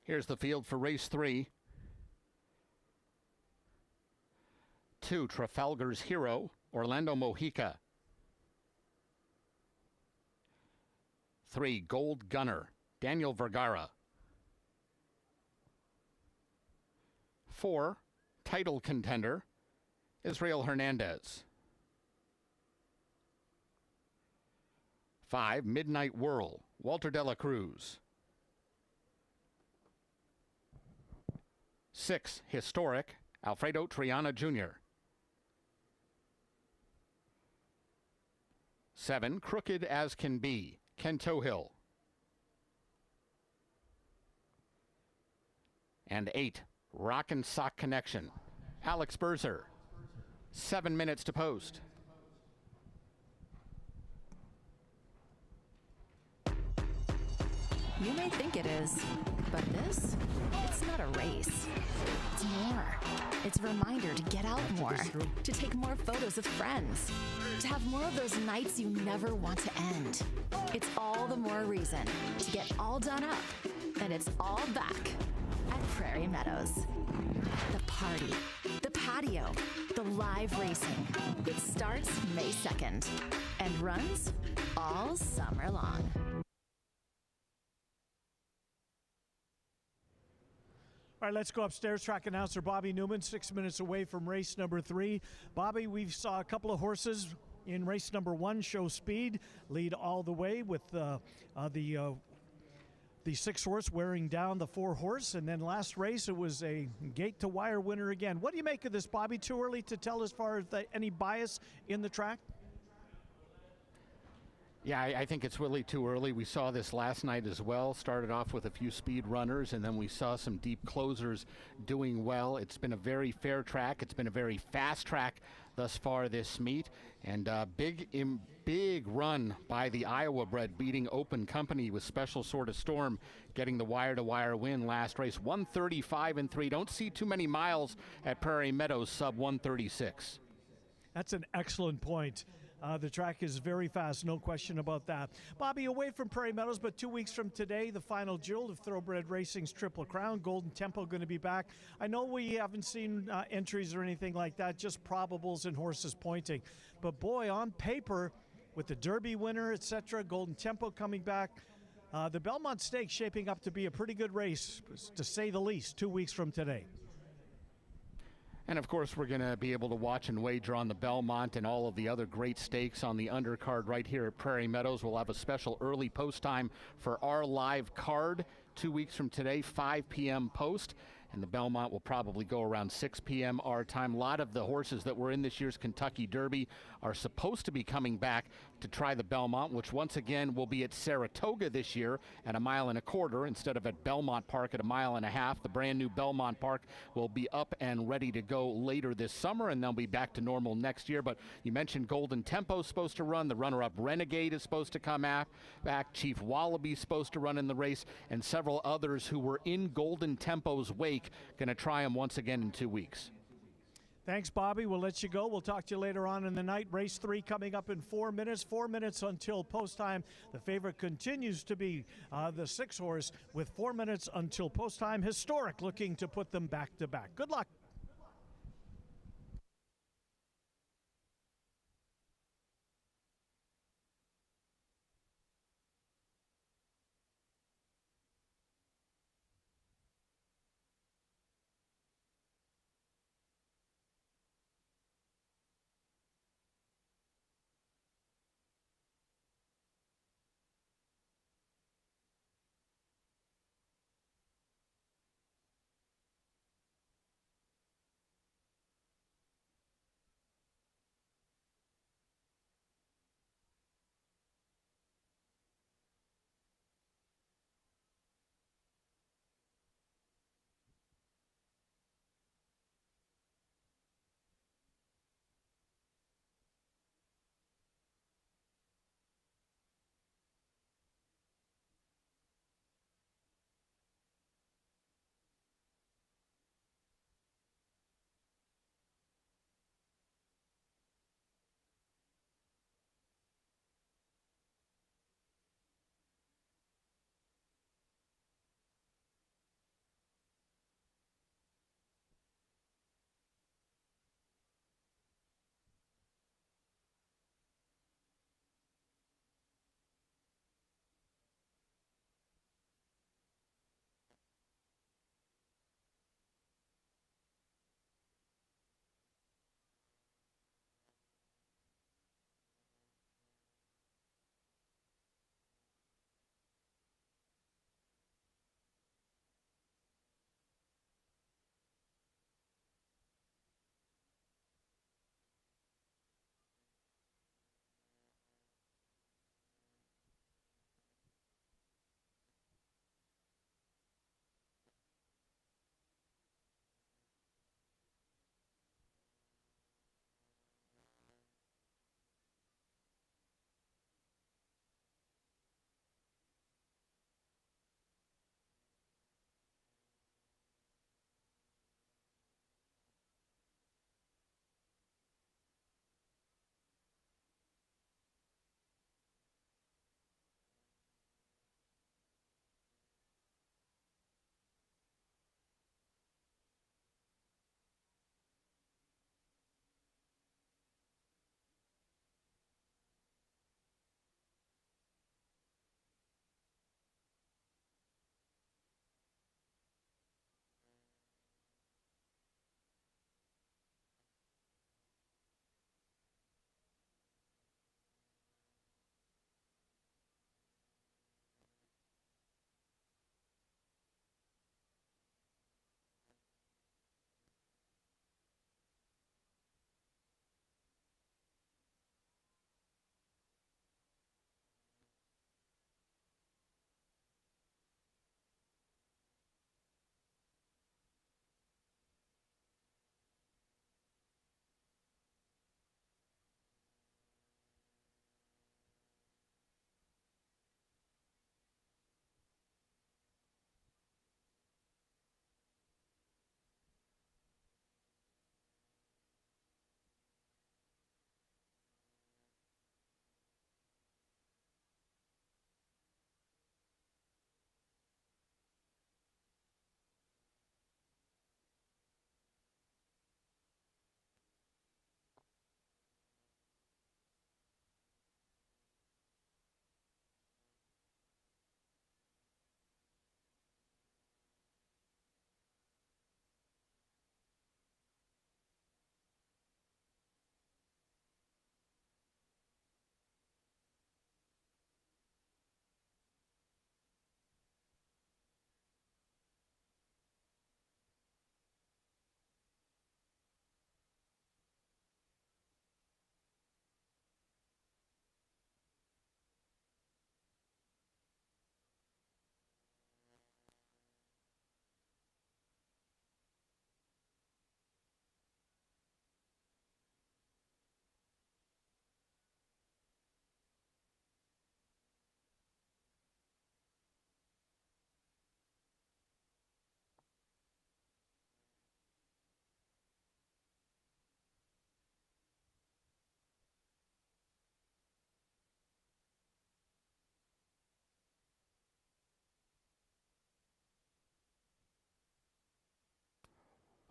Here's the field for race 3. 2, Trafalgar's Hero, Orlando Mojica. 3, Gold Gunner, Daniel Vergara. 4, Title Contender, Israel Hernandez. 5, Midnight Whirl, Walter de la Cruz. 6, Historic, Alfredo Triana Jr. 7, Crooked as Can Be, Ken Tohill. And 8, Rock and Sock Connection, Alex Berzer. 7 minutes to post. You may think it is, but this, it's not a race. It's more. It's a reminder to get out more, to take more photos with friends, to have more of those nights you never want to end. It's all the more reason to get all done up, and it's all back at Prairie Meadows. The party, the patio, the live racing. It starts May 2nd and runs all summer long. All right, let's go upstairs. Track announcer Bobby Newman, 6 minutes away from race number 3. Bobby, we saw a couple of horses in race number 1 show speed, lead all the way with the 6 horse wearing down the 4 horse, and then last race it was a gate to wire winner again. What do you make of this, Bobby? Too early to tell as far as any bias in the track? Yeah, I think it's really too early. We saw this last night as well. Started off with a few speed runners, and then we saw some deep closers doing well. It's been a very fair track. It's been a very fast track thus far this meet, and big run by the Iowa bred, beating Open Company with Special Sort of Storm, getting the wire-to-wire win last race. 135-3. Don't see too many miles at Prairie Meadows, sub 136. That's an excellent point. The track is very fast, no question about that. Bobby, away from Prairie Meadows, but 2 weeks from today, the final jewel of Thoroughbred Racing's Triple Crown. Golden Tempo going to be back. I know we haven't seen entries or anything like that, just probables and horses pointing. But boy, on paper, with the Derby winner, etc., Golden Tempo coming back, the Belmont Stakes shaping up to be a pretty good race, to say the least, 2 weeks from today. And of course, we're going to be able to watch and wager on the Belmont and all of the other great stakes on the undercard right here at Prairie Meadows. We'll have a special early post time for our live card 2 weeks from today, 5 p.m. post. And the Belmont will probably go around 6 p.m. our time. A lot of the horses that were in this year's Kentucky Derby are supposed to be coming back to try the Belmont, which once again will be at Saratoga this year at 1.25 miles instead of at Belmont Park at 1.5 miles. The brand new Belmont Park will be up and ready to go later this summer, and they'll be back to normal next year. But you mentioned Golden Tempo is supposed to run. The runner-up Renegade is supposed to come back. Chief Wallaby is supposed to run in the race, and several others who were in Golden Tempo's wake going to try him once again in 2 weeks. Thanks, Bobby. We'll let you go. We'll talk to you later on in the night. Race 3 coming up in 4 minutes. 4 minutes until post time. The favorite continues to be the 6 horse with 4 minutes until post time. Historic, looking to put them back to back. Good luck.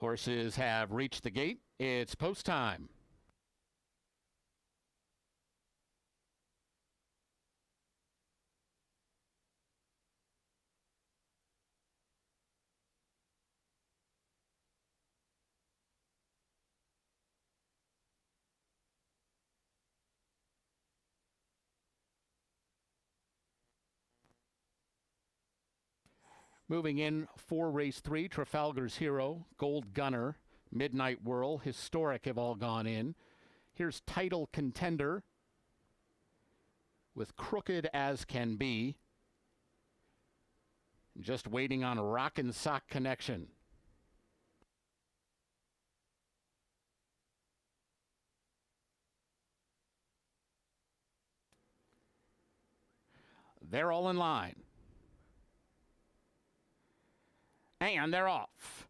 Horses have reached the gate. It's post time. Moving in for race 3, Trafalgar's Hero, Gold Gunner, Midnight Whirl, Historic have all gone in. Here's Title Contender with Crooked as Can Be. Just waiting on Rockin' Sock Connection. They're all in line. And they're off.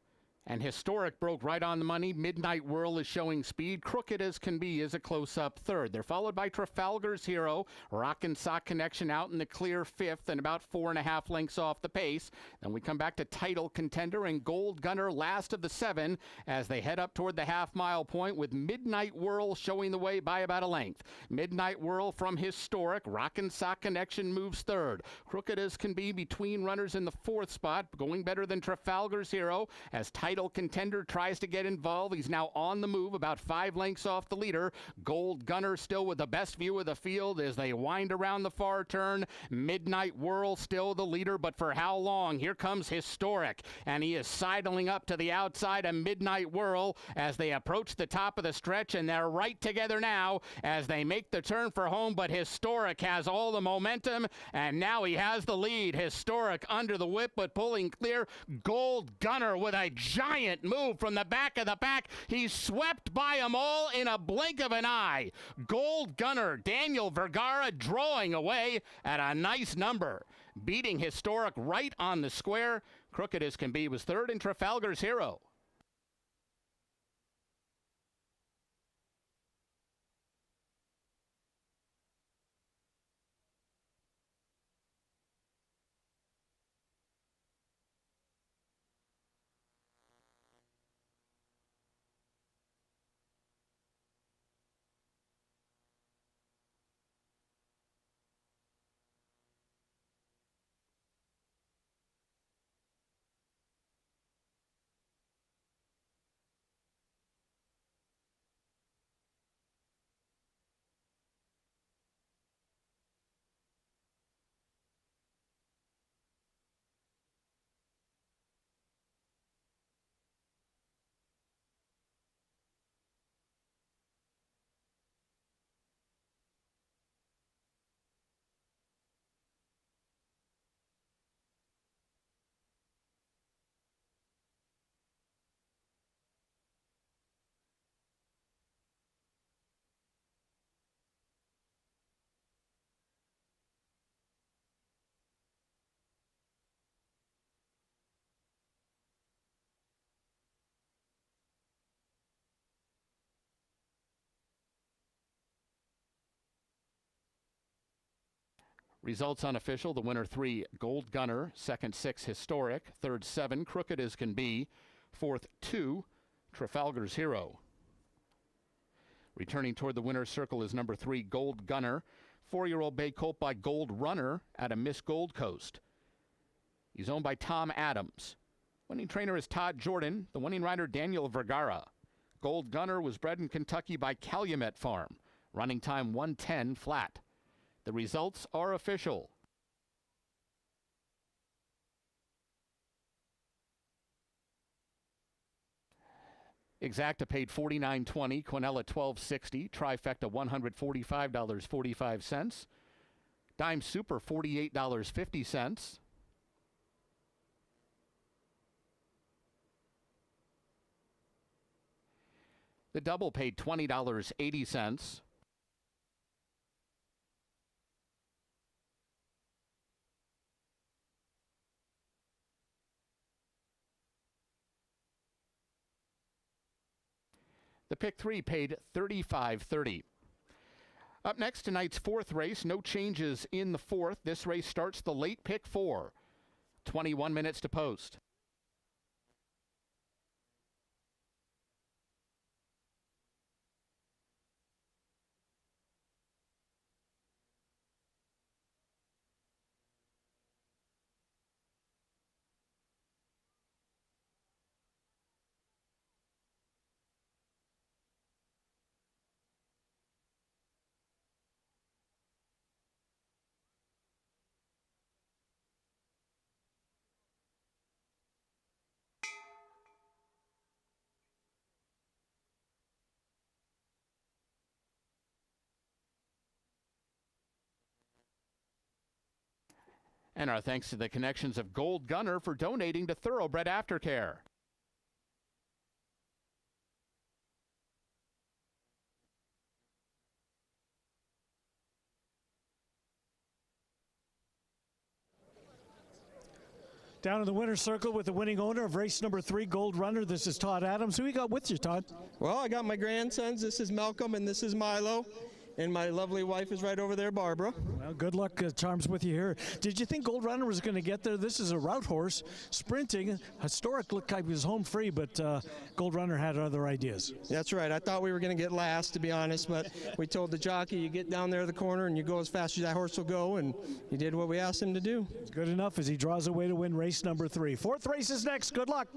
And Historic broke right on the money. Midnight Whirl is showing speed. Crooked as Can Be is a close-up third. They're followed by Trafalgar's Hero. Rockin' Sock Connection out in the clear fifth and about 4.5 lengths off the pace. Then we come back to Title Contender and Gold Gunner last of the 7 as they head up toward the half-mile point with Midnight Whirl showing the way by about a length. Midnight Whirl from Historic. Rockin' Sock Connection moves third. Crooked as Can Be between runners in the 4th spot, going better than Trafalgar's Hero as Title Contender tries to get involved. He's now on the move, about 5 lengths off the leader. Gold Gunner still with the best view of the field as they wind around the far turn. Midnight Whirl still the leader, but for how long? Here comes Historic, and he is sidling up to the outside of Midnight Whirl as they approach the top of the stretch, and they're right together now as they make the turn for home, but Historic has all the momentum, and now he has the lead. Historic under the whip, but pulling clear. Gold Gunner with a giant move from the back of the pack. He swept by them all in a blink of an eye. Gold Gunner, Daniel Vergara drawing away at a nice number. Beating Historic right on the square. Crooked as Can Be was third in Trafalgar's Hero. Results unofficial. The winner 3, Gold Gunner. Second 6, Historic. Third 7, Crooked as Can Be. Fourth 2, Trafalgar's Hero. Returning toward the winner's circle is number 3, Gold Gunner. 4-year-old bay colt by Gold Runner out of Miss Gold Coast. He's owned by Tom Adams. Winning trainer is Todd Jordan. The winning rider, Daniel Vergara. Gold Gunner was bred in Kentucky by Calumet Farm. Running time 1:10 flat. The results are official. Exacta paid $49.20, Quinella $12.60, Trifecta $145.45, Dime Super $48.50. The double paid $20.80. The pick 3 paid $35.30. Up next, tonight's 4th race. No changes in the 4th. This race starts the late pick 4. 21 minutes to post. And our thanks to the connections of Gold Gunner for donating to Thoroughbred Aftercare. Down in the winner's circle with the winning owner of race number 3, Gold Runner. This is Todd Adams. Who you got with you, Todd? Well, I got my grandsons. This is Malcolm and this is Milo. And my lovely wife is right over there, Barbara. Well, good luck, Charms, with you here. Did you think Gold Runner was going to get there? This is a route horse, sprinting. Historic looked like he was home free, but Gold Runner had other ideas. That's right. I thought we were going to get last, to be honest, but we told the jockey, you get down there to the corner and you go as fast as that horse will go, and he did what we asked him to do. Good enough as he draws away to win race number 3. 4th race is next. Good luck.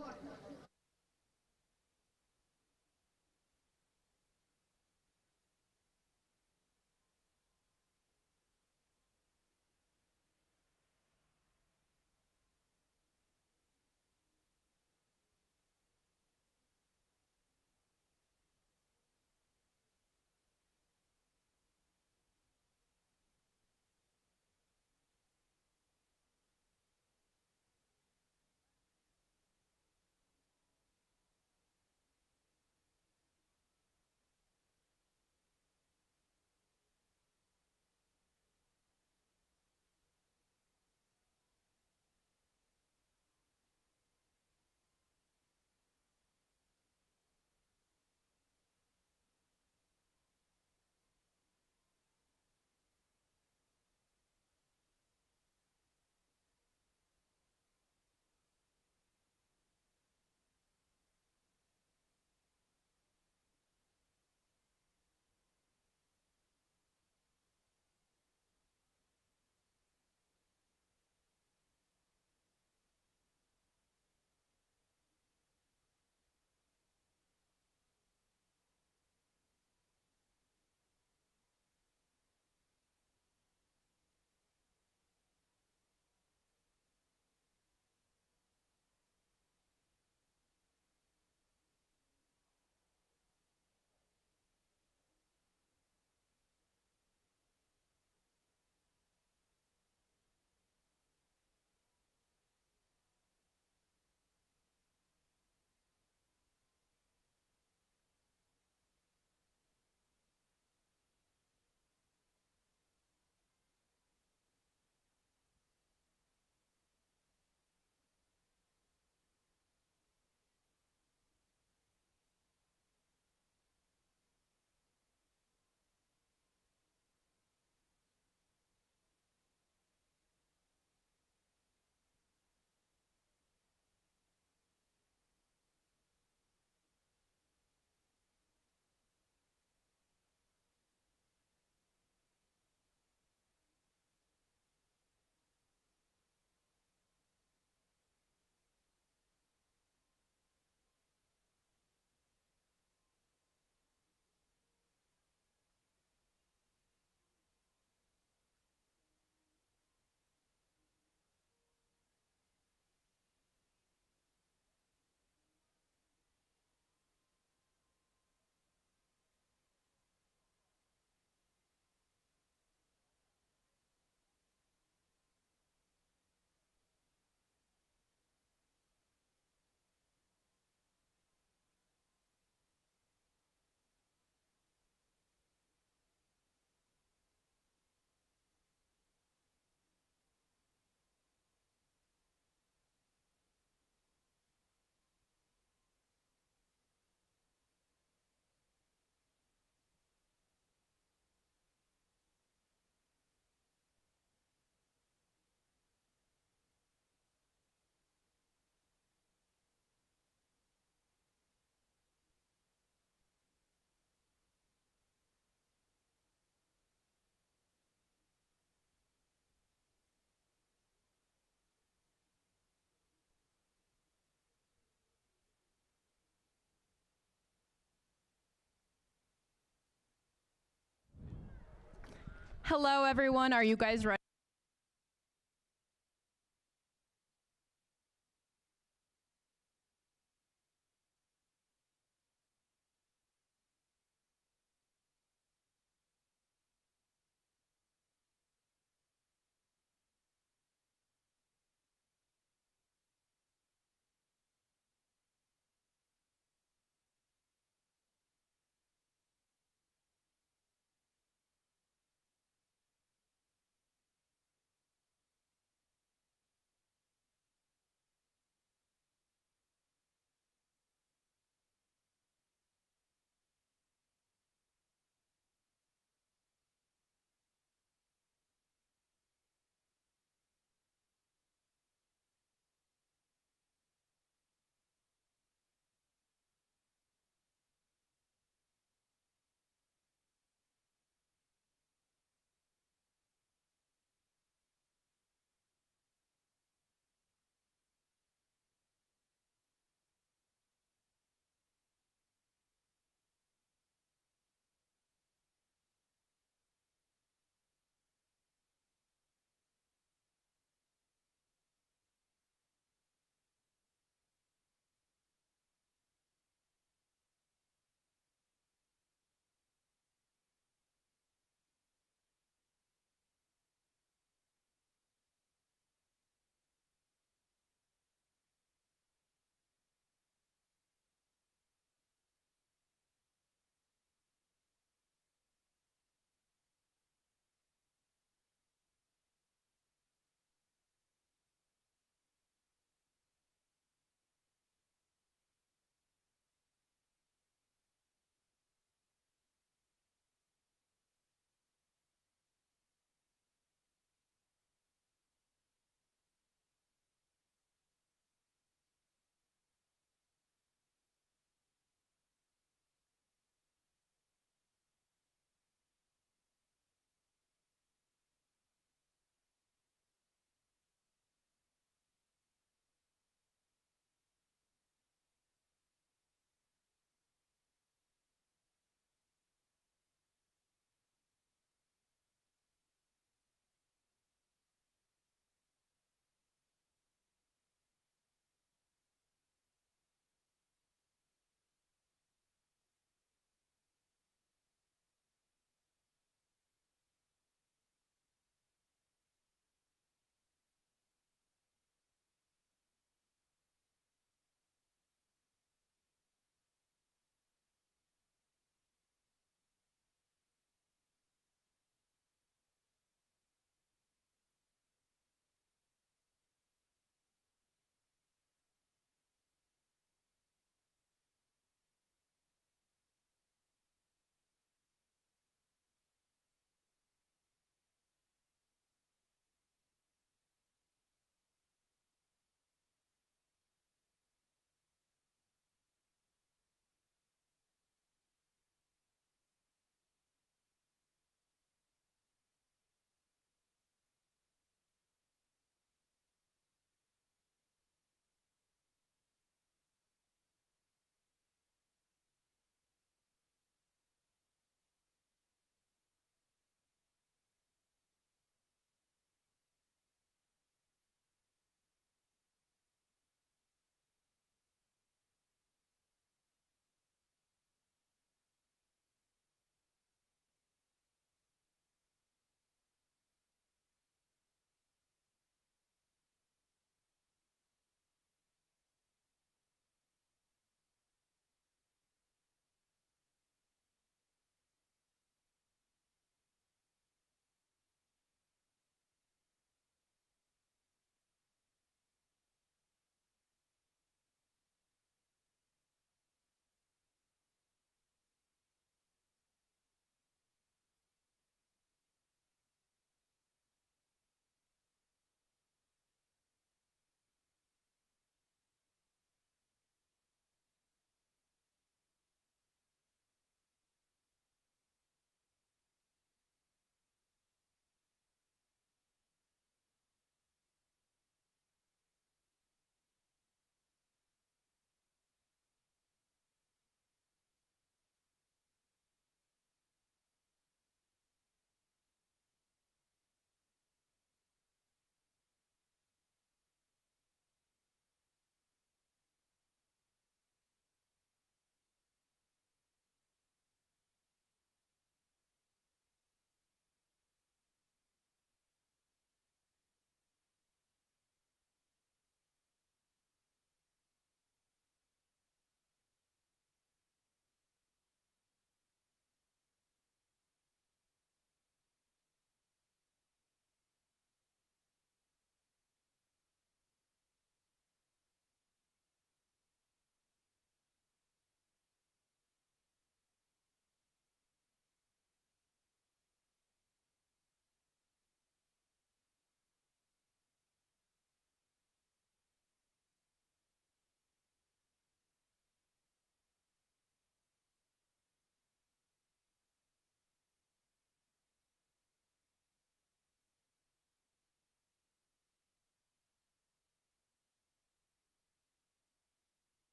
Hello, everyone. Are you guys ready?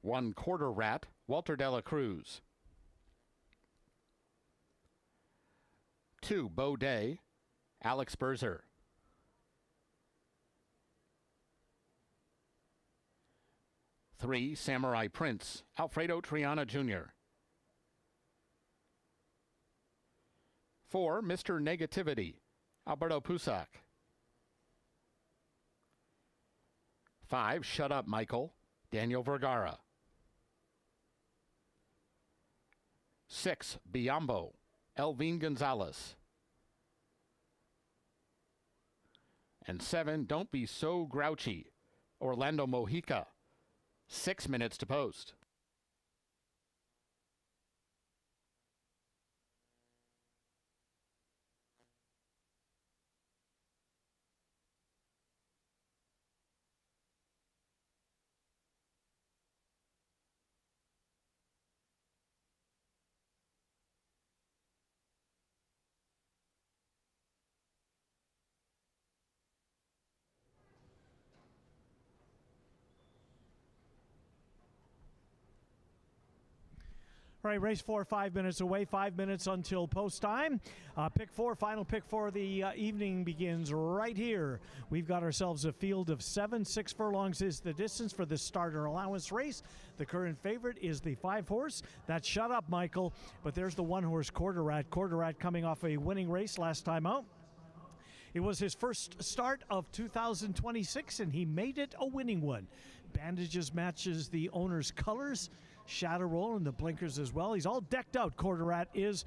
1 Quarter Rat, Walter de la Cruz. 2 Baudet, Alex Berzer. 3 Samurai Prince, Alfredo Triana Jr. 4 Mr. Negativity, Alberto Pusac. 5 Shut Up Michael, Daniel Vergara. 6 Biombo, Elvin Gonzalez. And 7 Don't Be So Grouchy, Orlando Mojica. 6 minutes to post. All right, race 4, 5 minutes away, 5 minutes until post time. Pick 4, final pick for the evening begins right here. We've got ourselves a field of 7. 6 furlongs is the distance for the starter allowance race. The current favorite is the 5-horse. That's Shut Up Michael, but there's the 1-horse Quarter Rat. Quarter Rat coming off a winning race last time out. It was his first start of 2026, and he made it a winning one. Bandages matches the owner's colors. Shadow roll and the blinkers as well. He's all decked out, Quarter Rat is,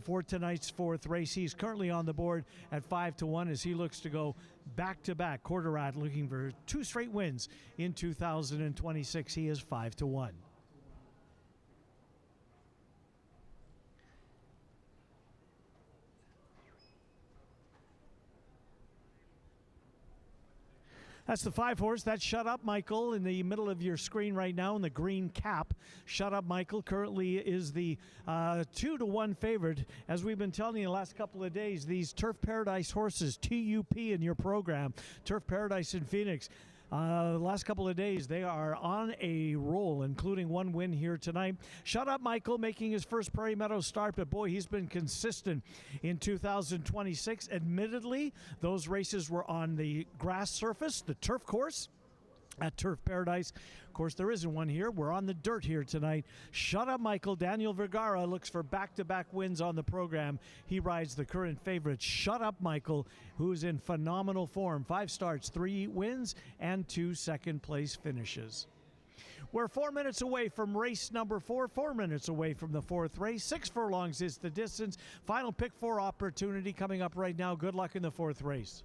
for tonight's 4th race. He's currently on the board at 5-1 as he looks to go back-to-back. Quarter Rat looking for 2 straight wins in 2026. He is 5-1. That's the 5-horse. That's Shut Up Michael in the middle of your screen right now in the green cap. Shut Up Michael currently is the 2-1 favorite. As we've been telling you the last couple of days, these Turf Paradise horses, TUP in your program, Turf Paradise in Phoenix, the last couple of days, they are on a roll, including 1 win here tonight. Shut Up Michael making his first Prairie Meadows start, but boy, he's been consistent in 2026. Admittedly, those races were on the grass surface, the turf course at Turf Paradise. Of course, there isn't one here. We're on the dirt here tonight. Shut Up Michael. Daniel Vergara looks for back-to-back wins on the program. He rides the current favorite, Shut Up Michael, who's in phenomenal form. 5 starts, 3 wins, and 2 second-place finishes. We're 4 minutes away from race number 4, 4 minutes away from the 4th race. 6 furlongs is the distance. Final pick 4 opportunity coming up right now. Good luck in the 4th race.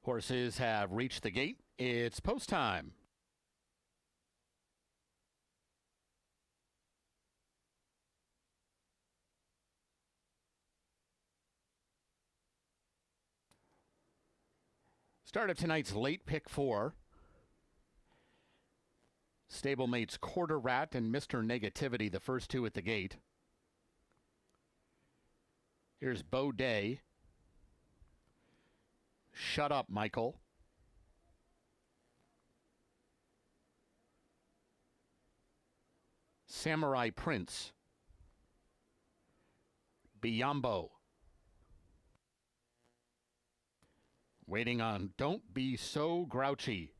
Horses have reached the gate. It's post time. Start of tonight's late pick 4. Stablemates Quarter Rat and Mr. Negativity, the first two at the gate. Here's Bo Day. Shut Up, Michael. Samurai Prince. Biombo. Waiting on Don't Be So Grouchy.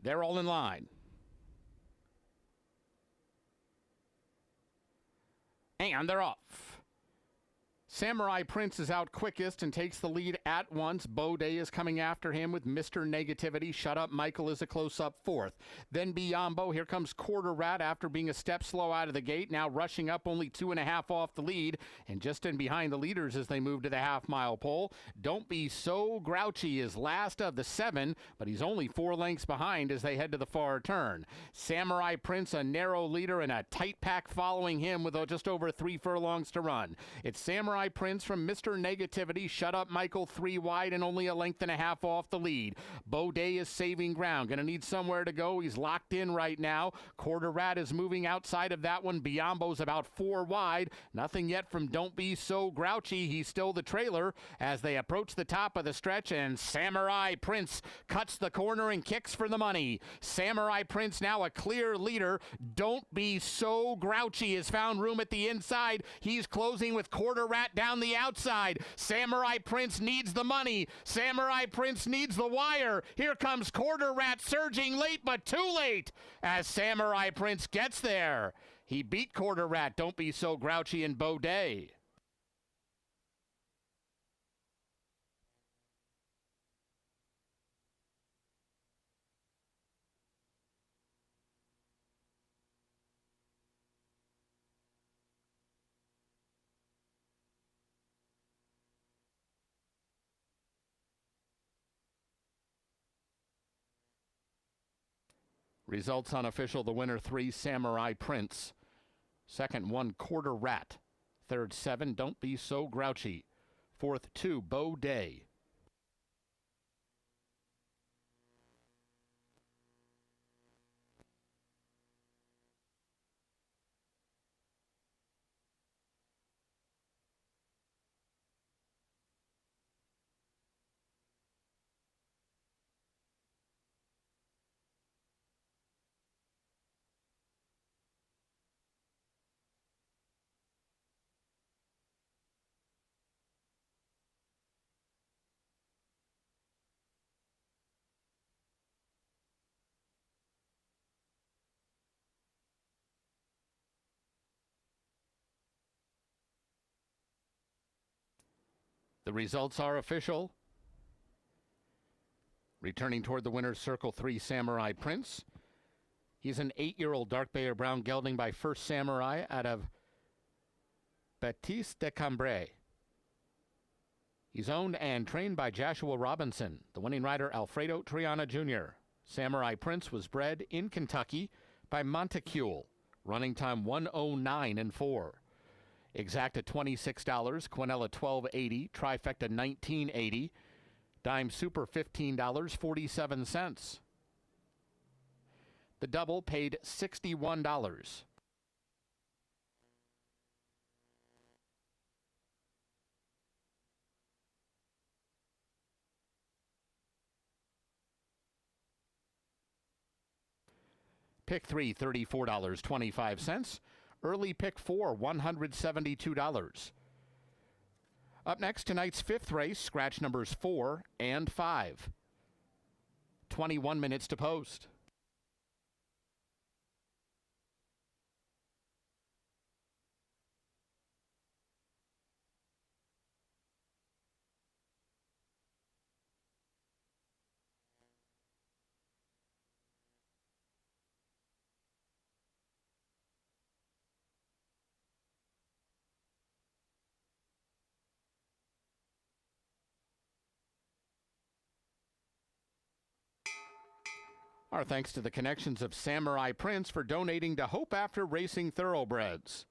They're all in line. And they're off. Samurai Prince is out quickest and takes the lead at once. Bo Day is coming after him with Mr. Negativity. Shut Up Michael is a close-up fourth. Then Biombo. Here comes Quarter Rat after being a step slow out of the gate. Now rushing up only 2.5 off the lead. And just in behind the leaders as they move to the half-mile pole. Don't Be So Grouchy is last of the 7, but he's only 4 lengths behind as they head to the far turn. Samurai Prince, a narrow leader, and a tight pack following him with just over 3 furlongs to run. It's Samurai Prince from Mr. Negativity. Shut Up Michael 3 wide and only 1.5 lengths off the lead. Bo Day is saving ground. Going to need somewhere to go. He's locked in right now. Quarter Rat is moving outside of that one. Biombo's about 4 wide. Nothing yet from Don't Be So Grouchy. He's still the trailer as they approach the top of the stretch, and Samurai Prince cuts the corner and kicks for the money. Samurai Prince now a clear leader. Don't Be So Grouchy has found room at the inside. He's closing with Quarter Rat down the outside. Samurai Prince needs the money. Samurai Prince needs the wire. Here comes Quarter Rat surging late, but too late as Samurai Prince gets there. He beat Quarter Rat, Don't Be So Grouchy, and Bo Day. Results unofficial. The winner 3, Samurai Prince. Second 1, Quarter Rat. Third 7, Don't Be So Grouchy. Fourth 2, Bo Day. The results are official. Returning toward the winner's circle, 3, Samurai Prince. He's an 8-year-old dark bay or brown gelding by First Samurai out of Baptiste de Cambrai. He's owned and trained by Joshua Robinson, the winning rider Alfredo Triana Jr. Samurai Prince was bred in Kentucky by Montecule. Running time 1:09.4. Exact at $26, Quinella $12.80, Trifecta $19.80, Dime Super $15.47. The double paid $61. Pick 3, $34.25. Early pick 4, $172. Up next, tonight's 5th race, scratch numbers 4 and 5. 21 minutes to post. Our thanks to the connections of Samurai Prince for donating to Hope After Racing Thoroughbreds.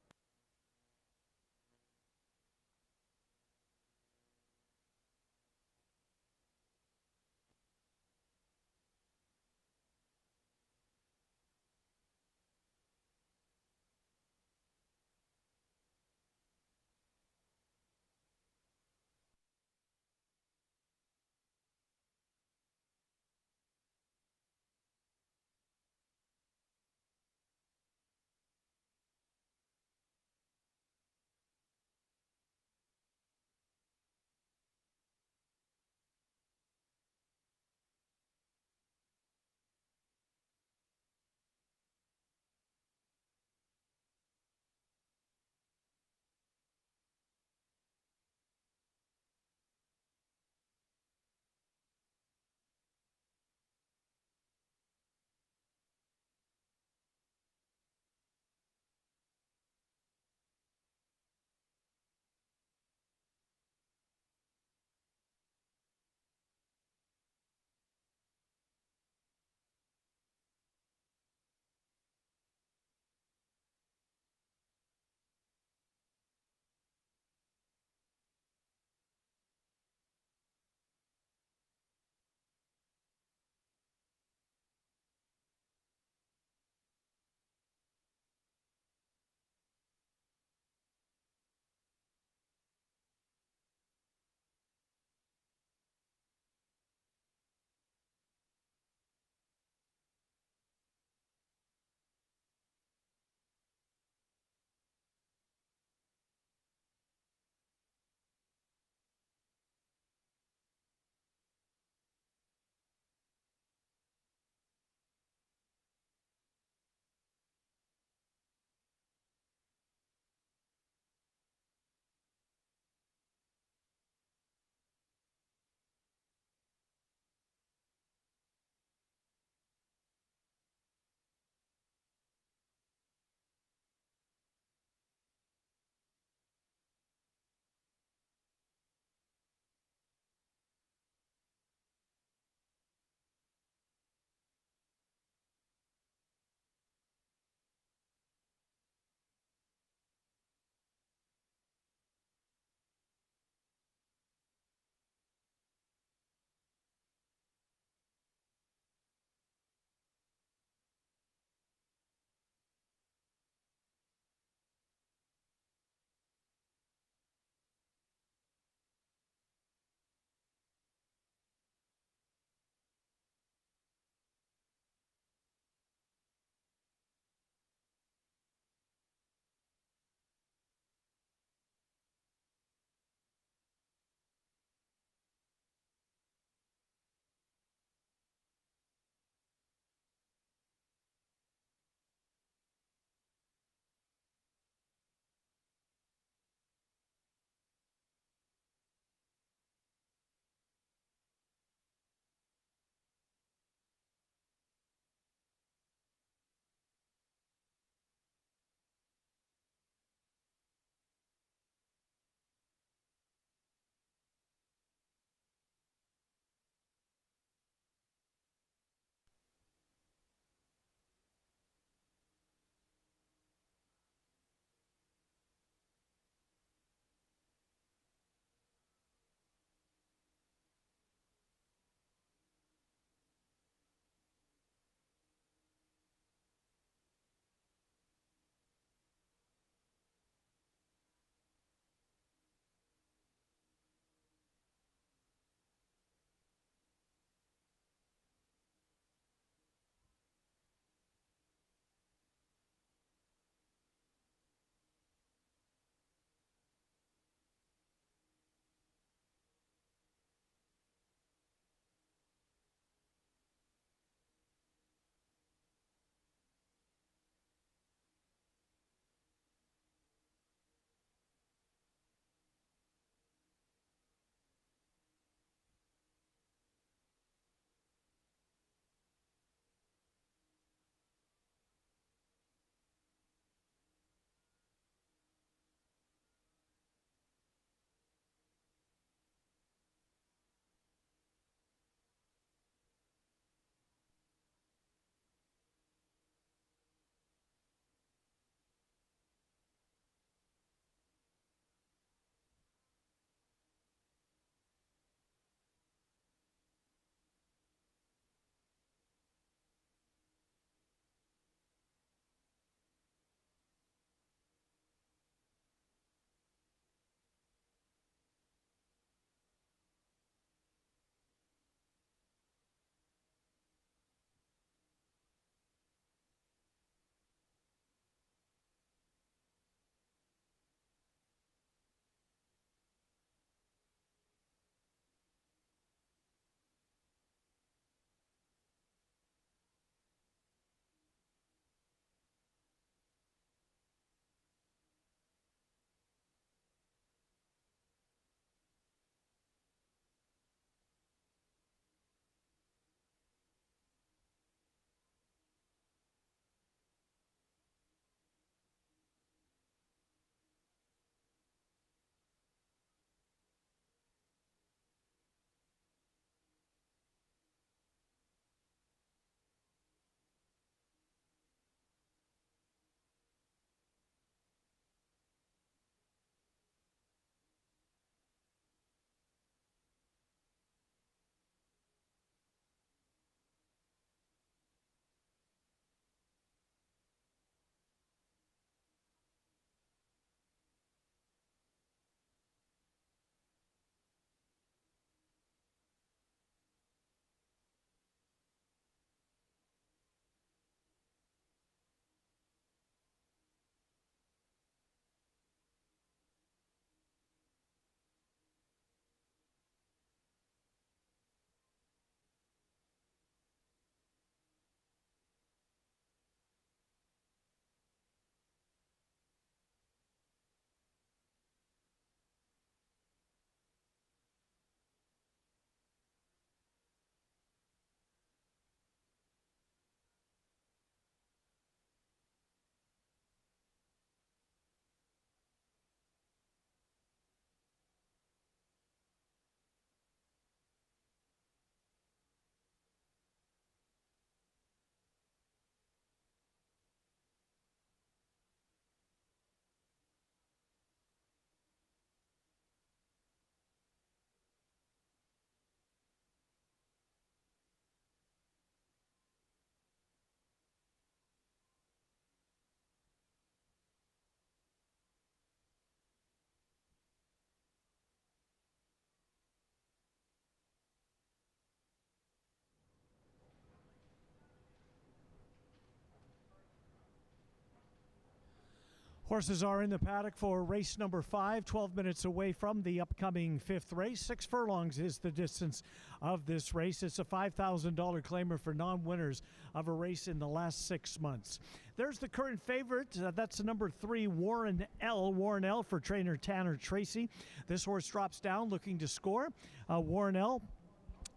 Horses are in the paddock for race number 5, 12 minutes away from the upcoming 5th race. 6 furlongs is the distance of this race. It's a $5,000 claimer for non-winners of a race in the last 6 months. There's the current favorite. That's the number 3, Warren L. Warren L for trainer Tanner Tracy. This horse drops down looking to score. Warren L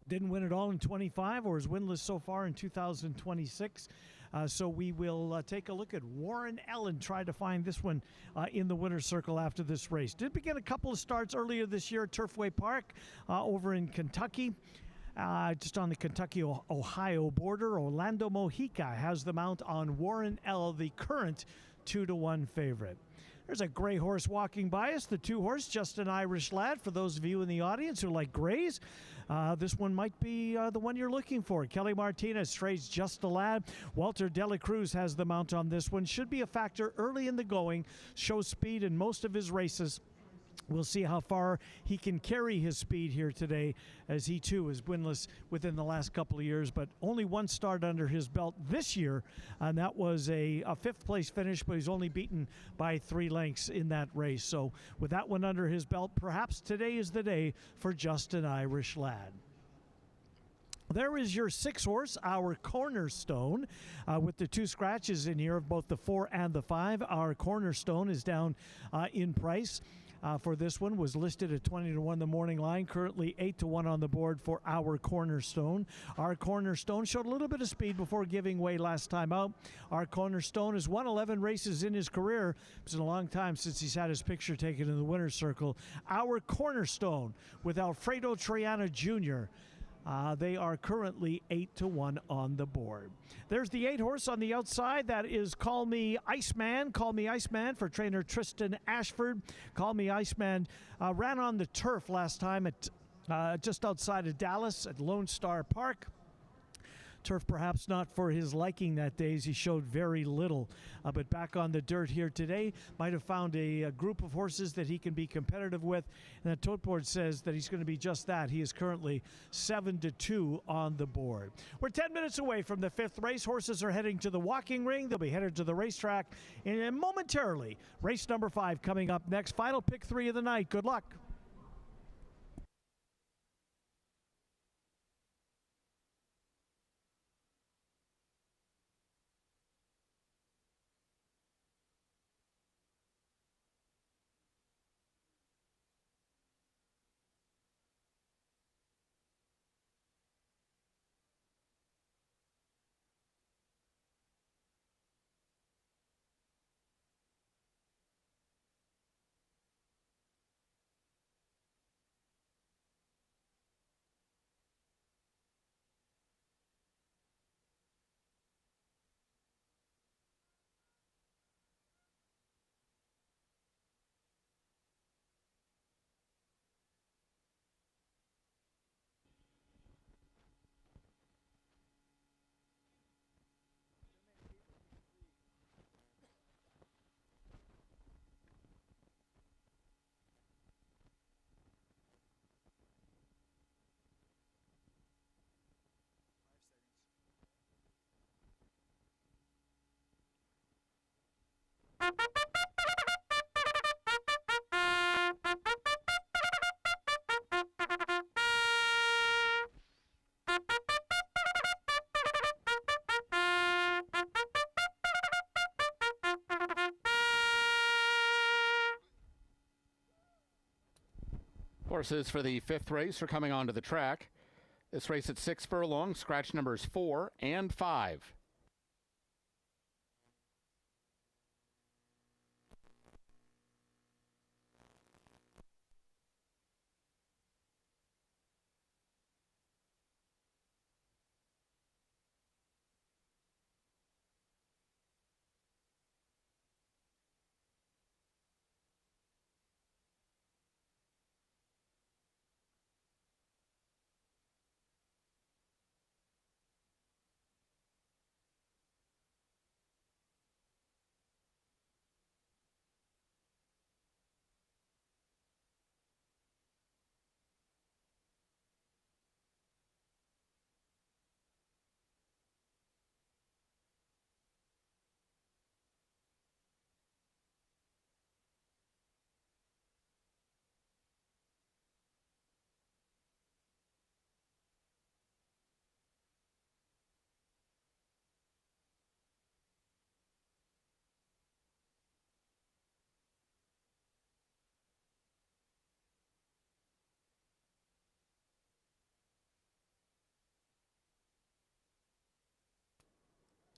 didn't win at all in 25 or is winless so far in 2026. So we will take a look at Warren L and try to find this one in the winner's circle after this race. Did begin a couple of starts earlier this year at Turfway Park over in Kentucky. Just on the Kentucky-Ohio border. Orlando Mojica has the mount on Warren L, the current 2-1 favorite. There's a gray horse walking by us, the 2-horse, Just an Irish Lad. For those of you in the audience who like grays, this one might be the one you're looking for. Kelly Martinez trades Just a Lad. Walter Dela Cruz has the mount on this one. Should be a factor early in the going, shows speed in most of his races. We'll see how far he can carry his speed here today, as he too is winless within the last couple of years, but only one start under his belt this year, and that was a 5th place finish, but he's only beaten by 3 lengths in that race. So with that one under his belt, perhaps today is the day for Just an Irish Lad. There is your 6-horse, our Cornerstone, with the 2 scratches in here of both the 4 and the 5. Our Cornerstone is down in price. For this one was listed at 20-1 the morning line, currently 8-1 on the board for our Cornerstone. Our Cornerstone showed a little bit of speed before giving way last time out. Our Cornerstone has won 11 races in his career. It's been a long time since he's had his picture taken in the winner's circle. Our Cornerstone with Alfredo Triana Jr. They are currently 8-1 on the board. There's the 8-horse on the outside. That is Call Me Iceman. Call Me Iceman for trainer Tristan Ashford. Call Me Iceman ran on the turf last time at just outside of Dallas at Lone Star Park. Turf perhaps not for his liking that day, as he showed very little. But back on the dirt here today, might have found a group of horses that he can be competitive with. And the tote board says that he's going to be just that. He is currently 7-2 on the board. We're 10 minutes away from the 5th race. Horses are heading to the walking ring. They'll be headed to the racetrack momentarily. Race number 5 coming up next. Final pick 3 of the night. Good luck. Horses for the 5th race are coming onto the track. This race at 6 furlongs, scratch numbers 4 and 5.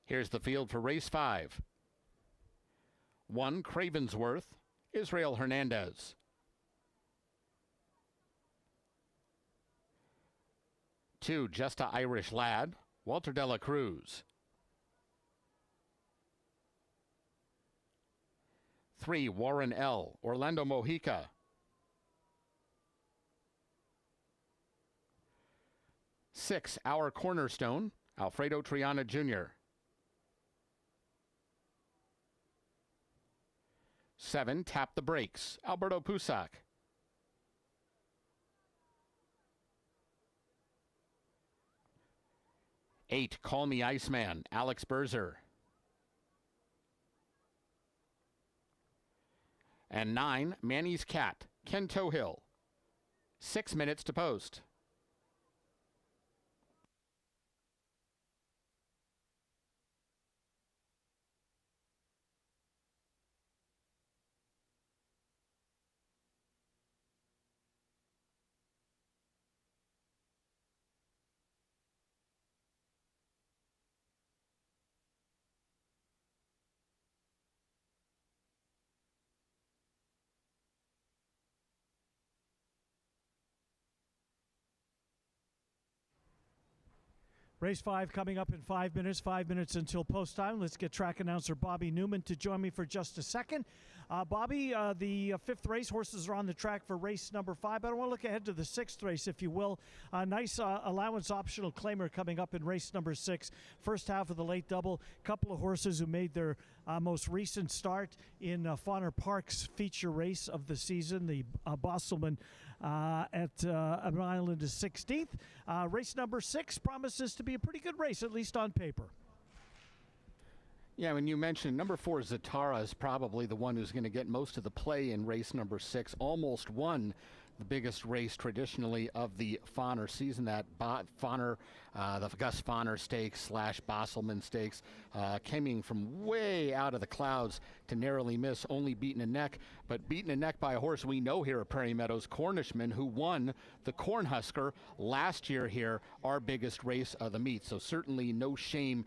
Here's the field for race 5. 1, Cravensworth, Israel Hernandez. 2, Just a Irish Lad, Walter de la Cruz. 3, Warren L., Orlando Mojica. 6, Our Cornerstone, Alfredo Triana Jr. 7, Tap the Brakes, Alberto Pusac. 8, Call Me Iceman, Alex Berzer. And 9, Manny's Cat, Ken Tohill. 6 minutes to post. Race 5 coming up in 5 minutes, 5 minutes until post time. Let's get track announcer Bobby Newman to join me for just a second. Bobby, the 5th race, horses are on the track for race number 5, but I want to look ahead to the 6th race, if you will. A nice allowance optional claimer coming up in race number 6. First half of the late double. Couple of horses who made their most recent start in Fauner Park's feature race of the season, the Bosselman at an island is 16th. Race number 6 promises to be a pretty good race, at least on paper. Yeah, when you mentioned number 4, Zatara is probably the one who's going to get most of the play in race number 6. Almost won the biggest race traditionally of the Fauner season, that Fauner, the Gus Fauner Stakes / Bosselman Stakes, coming from way out of the clouds to narrowly miss, only beaten a neck, but beaten a neck by a horse we know here at Prairie Meadows, Cornishman, who won the Cornhusker last year here, our biggest race of the meet. So certainly no shame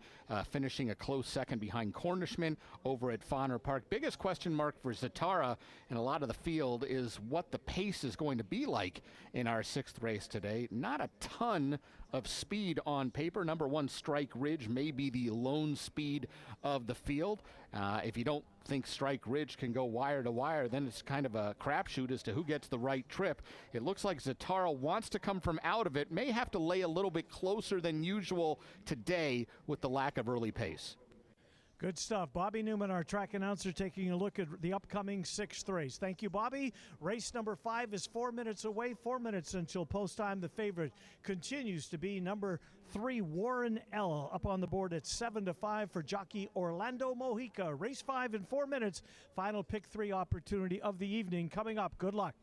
finishing a close second behind Cornishman over at Fauner Park. Biggest question mark for Zatara and a lot of the field is what the pace is going to be like in our 6th race today. Not a ton of speed on paper. Number 1, Strike Ridge, may be the lone speed of the field. If you don't think Strike Ridge can go wire to wire, then it's kind of a crapshoot as to who gets the right trip. It looks like Zatara wants to come from out of it, may have to lay a little bit closer than usual today with the lack of early pace. Good stuff. Bobby Newman, our track announcer, taking a look at the upcoming 6th race. Thank you, Bobby. Race number 5 is 4 minutes away, 4 minutes until post time. The favorite continues to be number 3, Warren L., up on the board at 7-5 for jockey Orlando Mojica. Race 5 in 4 minutes. Final pick 3 opportunity of the evening coming up. Good luck.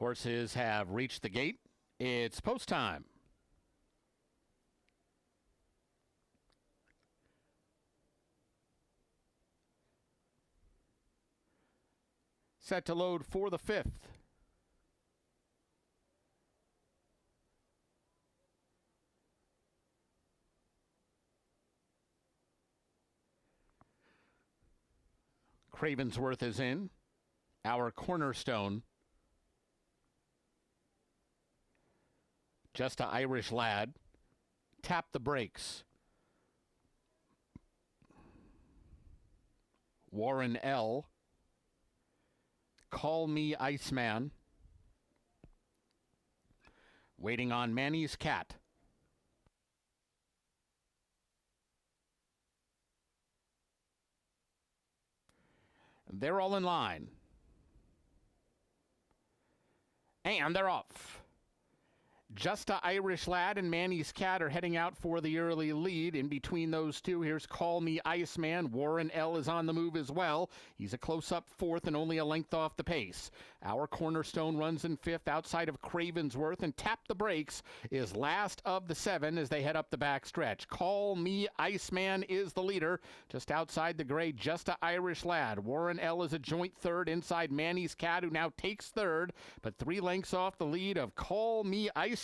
Horses have reached the gate. It's post time. Set to load for the 5th. Cravensworth is in, our cornerstone. Just a Irish Lad. Tap the brakes. Warren L. Call Me Iceman. Waiting on Manny's Cat. They're all in line. And they're off. Just a Irish Lad and Manny's Cat are heading out for the early lead. In between those two, here's Call Me Iceman. Warren L. is on the move as well. He's a close-up 4th and only a length off the pace. Our cornerstone runs in 5th outside of Cravensworth, and Tap the Brakes is last of the 7 as they head up the back stretch. Call Me Iceman is the leader. Just outside the gray, Just a Irish Lad. Warren L. is a joint 3rd inside Manny's Cat, who now takes 3rd, but 3 lengths off the lead of Call Me Iceman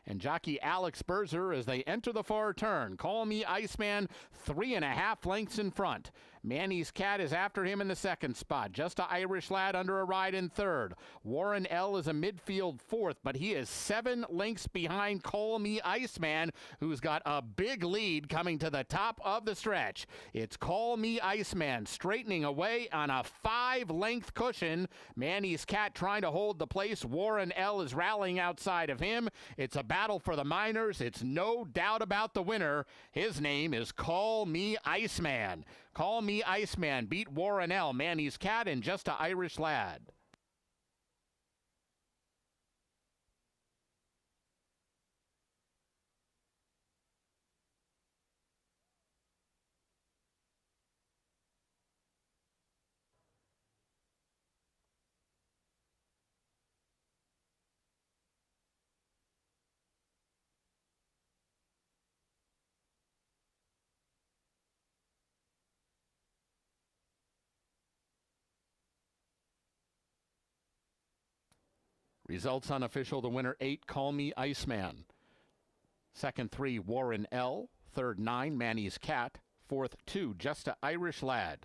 and jockey Alex Berzer as they enter the far turn. Call Me Iceman 3.5 lengths in front. Manny's Cat is after him in the 2nd spot. Just a Irish Lad under a ride in 3rd. Warren L. is a midfield 4th, but he is 7 lengths behind Call Me Iceman, who's got a big lead coming to the top of the stretch. It's Call Me Iceman straightening away on a 5-length cushion. Manny's Cat trying to hold the place. Warren L. is rallying outside of him. It's a battle for the minors. It's no doubt about the winner. His name is Call Me Iceman. Call Me Iceman beat Warren L., Manny's Cat, and Just a Irish Lad. Results unofficial. The winner 8, Call Me Iceman. 2nd 3, Warren L. 3rd 9, Manny's Cat. 4th 2, Just a Irish Lad.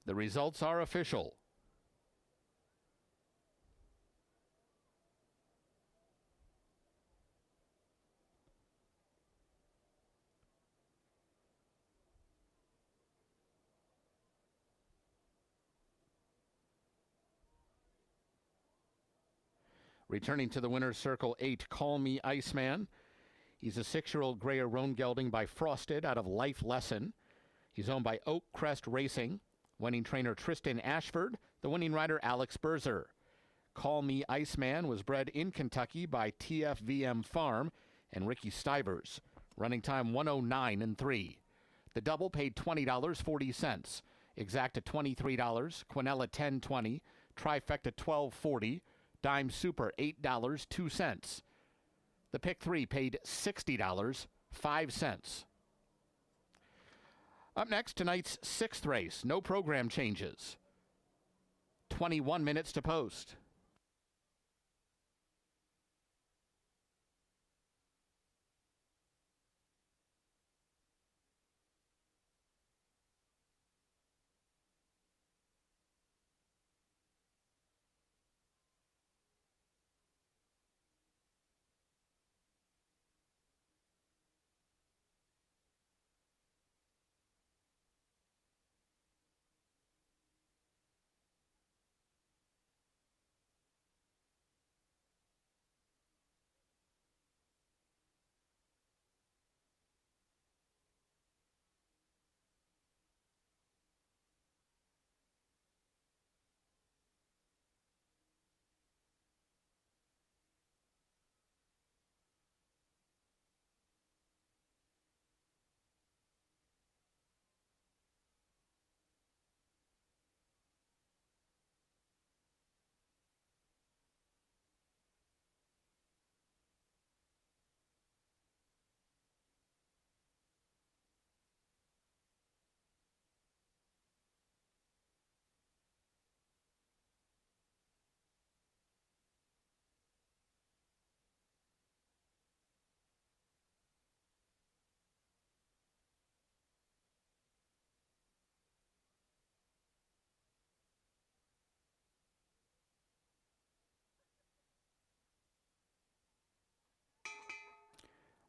The results are official. Returning to the winner's circle, 8, Call Me Iceman. He's a 6-year-old Greyer Roan gelding by Frosted out of Life Lesson. He's owned by Oak Crest Racing. Winning trainer Tristan Ashford. The winning rider Alex Berzer. Call Me Iceman was bred in Kentucky by TFVM Farm and Ricky Stivers. Running time 109.3. The double paid $20.40. Exacta $23. Quinella $10.20. Trifecta $12.40. Dime Super $8.02. The pick 3 paid $60.05. Up next, tonight's 6th race. No program changes. 21 minutes to post.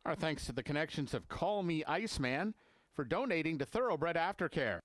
Our thanks to the connections of Call Me Iceman for donating to Thoroughbred Aftercare.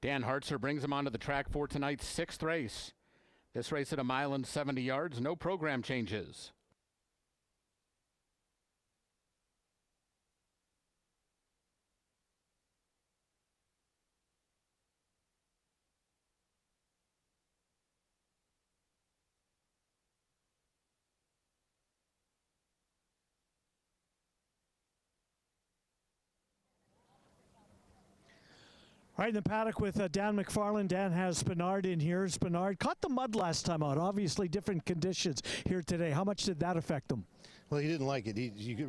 Dan Hartzer brings him onto the track for tonight's 6th race. This race at 1 mile and 70 yards, no program changes. All right, in the paddock with Dan McFarland. Dan has Spinard in here. Spinard caught the mud last time out. Obviously different conditions here today. How much did that affect him? Well, he didn't like it.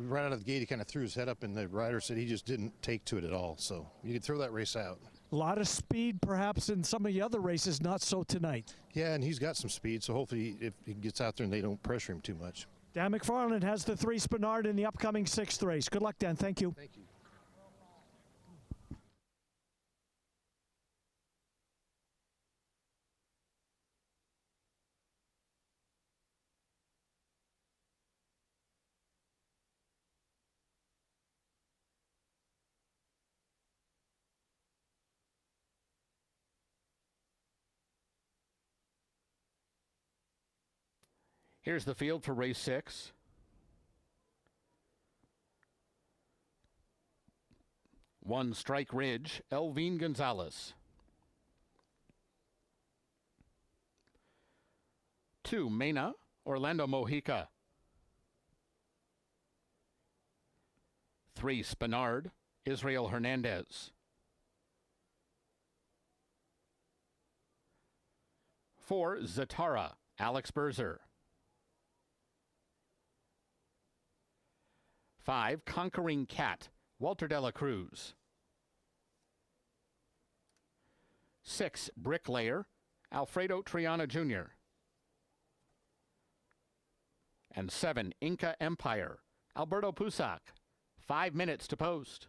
Right out of the gate, he kind of threw his head up, and the rider said he just didn't take to it at all. So you could throw that race out. A lot of speed, perhaps, in some of the other races, not so tonight. Yeah, and he's got some speed, so hopefully if he gets out there and they don't pressure him too much. Dan McFarland has the 3 Spinard in the upcoming 6th race. Good luck, Dan. Thank you. Thank you. Here's the field for race 6. One Strike Ridge, Elvine Gonzalez. 2 Mena, Orlando Mojica. 3 Spinard, Israel Hernandez. 4 Zatara, Alex Berzer. 5 Conquering Cat, Walter Dela Cruz. 6 Bricklayer, Alfredo Triana Jr. And 7 Inca Empire, Alberto Pusac. 5 minutes to post.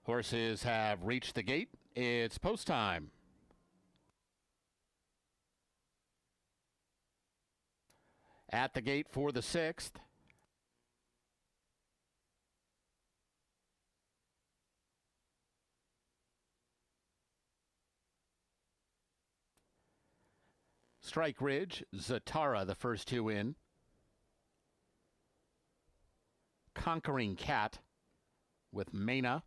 Horses have reached the gate. It's post time. At the gate for the 6th. Strike Ridge, Zatara, the first two in. Conquering Cat with Mena.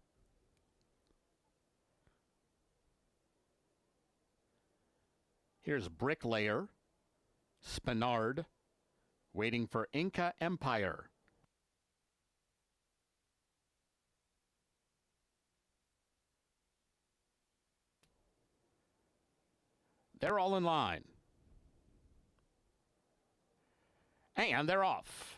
Here's Bricklayer, Spinard, waiting for Inca Empire. They're all in line. And they're off.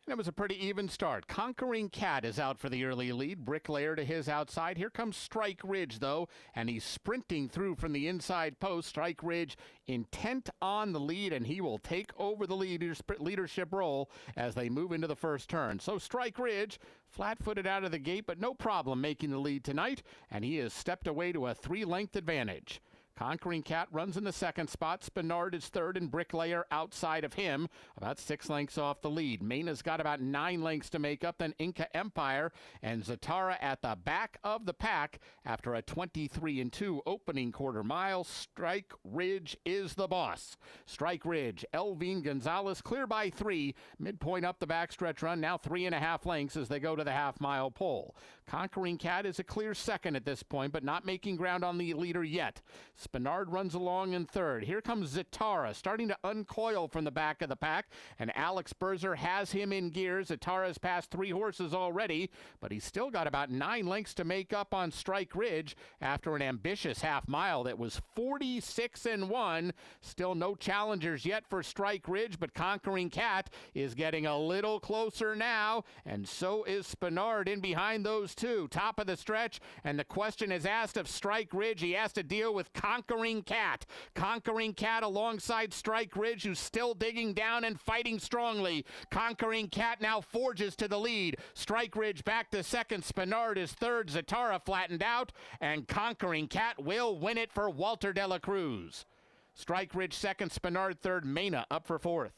And it was a pretty even start. Conquering Cat is out for the early lead. Bricklayer to his outside. Here comes Strike Ridge, though, and he's sprinting through from the inside post. Strike Ridge intent on the lead, and he will take over the leadership role as they move into the first turn. So Strike Ridge, flat-footed out of the gate, but no problem making the lead tonight, and he has stepped away to a 3-length advantage. Conquering Cat runs in the second spot. Spinard is third, and Bricklayer outside of him, about 6 lengths off the lead. Mena's got about 9 lengths to make up, then Inca Empire and Zatara at the back of the pack after a 23-2 opening quarter mile. Strike Ridge is the boss. Strike Ridge, Elvin Gonzalez clear by 3. Midpoint up the backstretch run, now 3.5 lengths as they go to the half-mile pole. Conquering Cat is a clear second at this point, but not making ground on the leader yet. Spinard runs along in third. Here comes Zatara, starting to uncoil from the back of the pack, and Alex Berzer has him in gear. Zatara's passed 3 horses already, but he's still got about 9 lengths to make up on Strike Ridge after an ambitious half mile that was 46-1. Still no challengers yet for Strike Ridge, but Conquering Cat is getting a little closer now, and so is Spinard in behind those two. Top of the stretch, and the question is asked of Strike Ridge. He has to deal with Conquering Cat. Conquering Cat alongside Strike Ridge, who's still digging down and fighting strongly. Conquering Cat now forges to the lead. Strike Ridge back to second. Spinard is third. Zatara flattened out, and Conquering Cat will win it for Walter de la Cruz. Strike Ridge second, Spinard third, Mena up for fourth.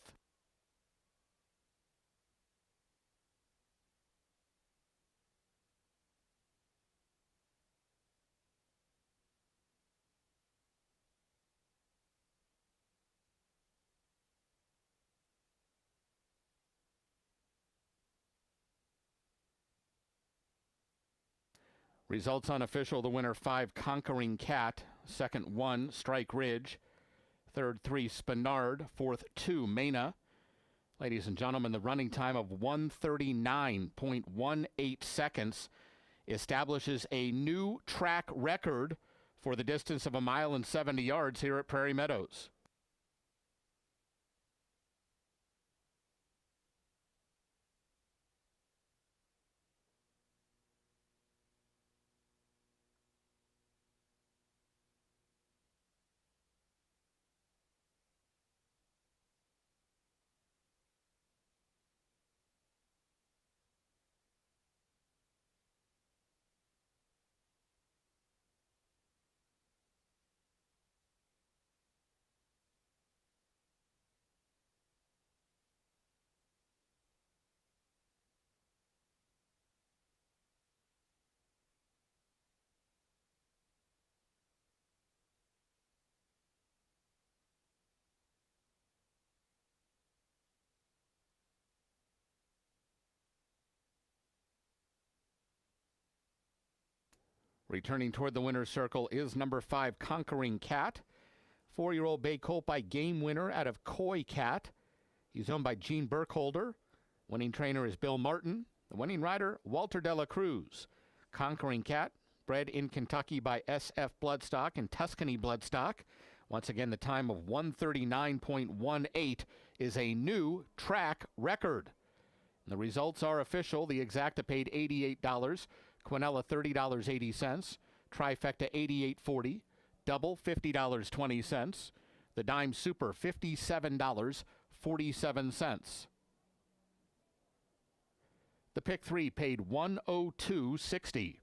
Results unofficial. The winner 5, Conquering Cat. Second 1, Strike Ridge. Third 3, Spinard. Fourth 2, Mena. Ladies and gentlemen, the running time of 1:39.18 seconds establishes a new track record for the distance of 1 mile and 70 yards here at Prairie Meadows. Returning toward the winner's circle is number 5, Conquering Cat. 4-year-old bay colt by Game Winner out of Coy Cat. He's owned by Gene Burkholder. Winning trainer is Bill Martin. The winning rider, Walter de la Cruz. Conquering Cat, bred in Kentucky by SF Bloodstock and Tuscany Bloodstock. Once again, the time of 1:39.18 is a new track record. And the results are official. The Exacta paid $88. Quinella $30.80, Trifecta $88.40, Double $50.20, the Dime Super $57.47. The Pick 3 paid $102.60.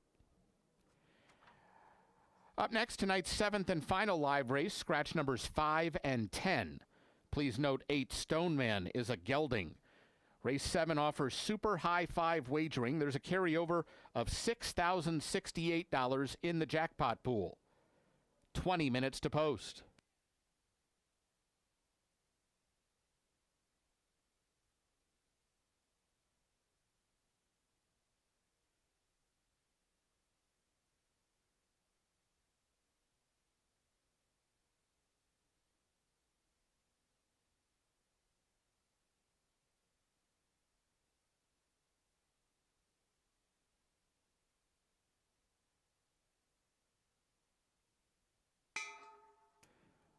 Up next, tonight's 7th and final live race, scratch numbers 5 and 10. Please note 8 Stoneman is a gelding. Race 7 offers super high 5 wagering. There's a carryover of $6,068 in the jackpot pool. 20 minutes to post.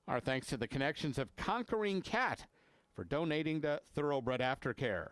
Our thanks to the connections of Conquering Cat for donating to Thoroughbred Aftercare.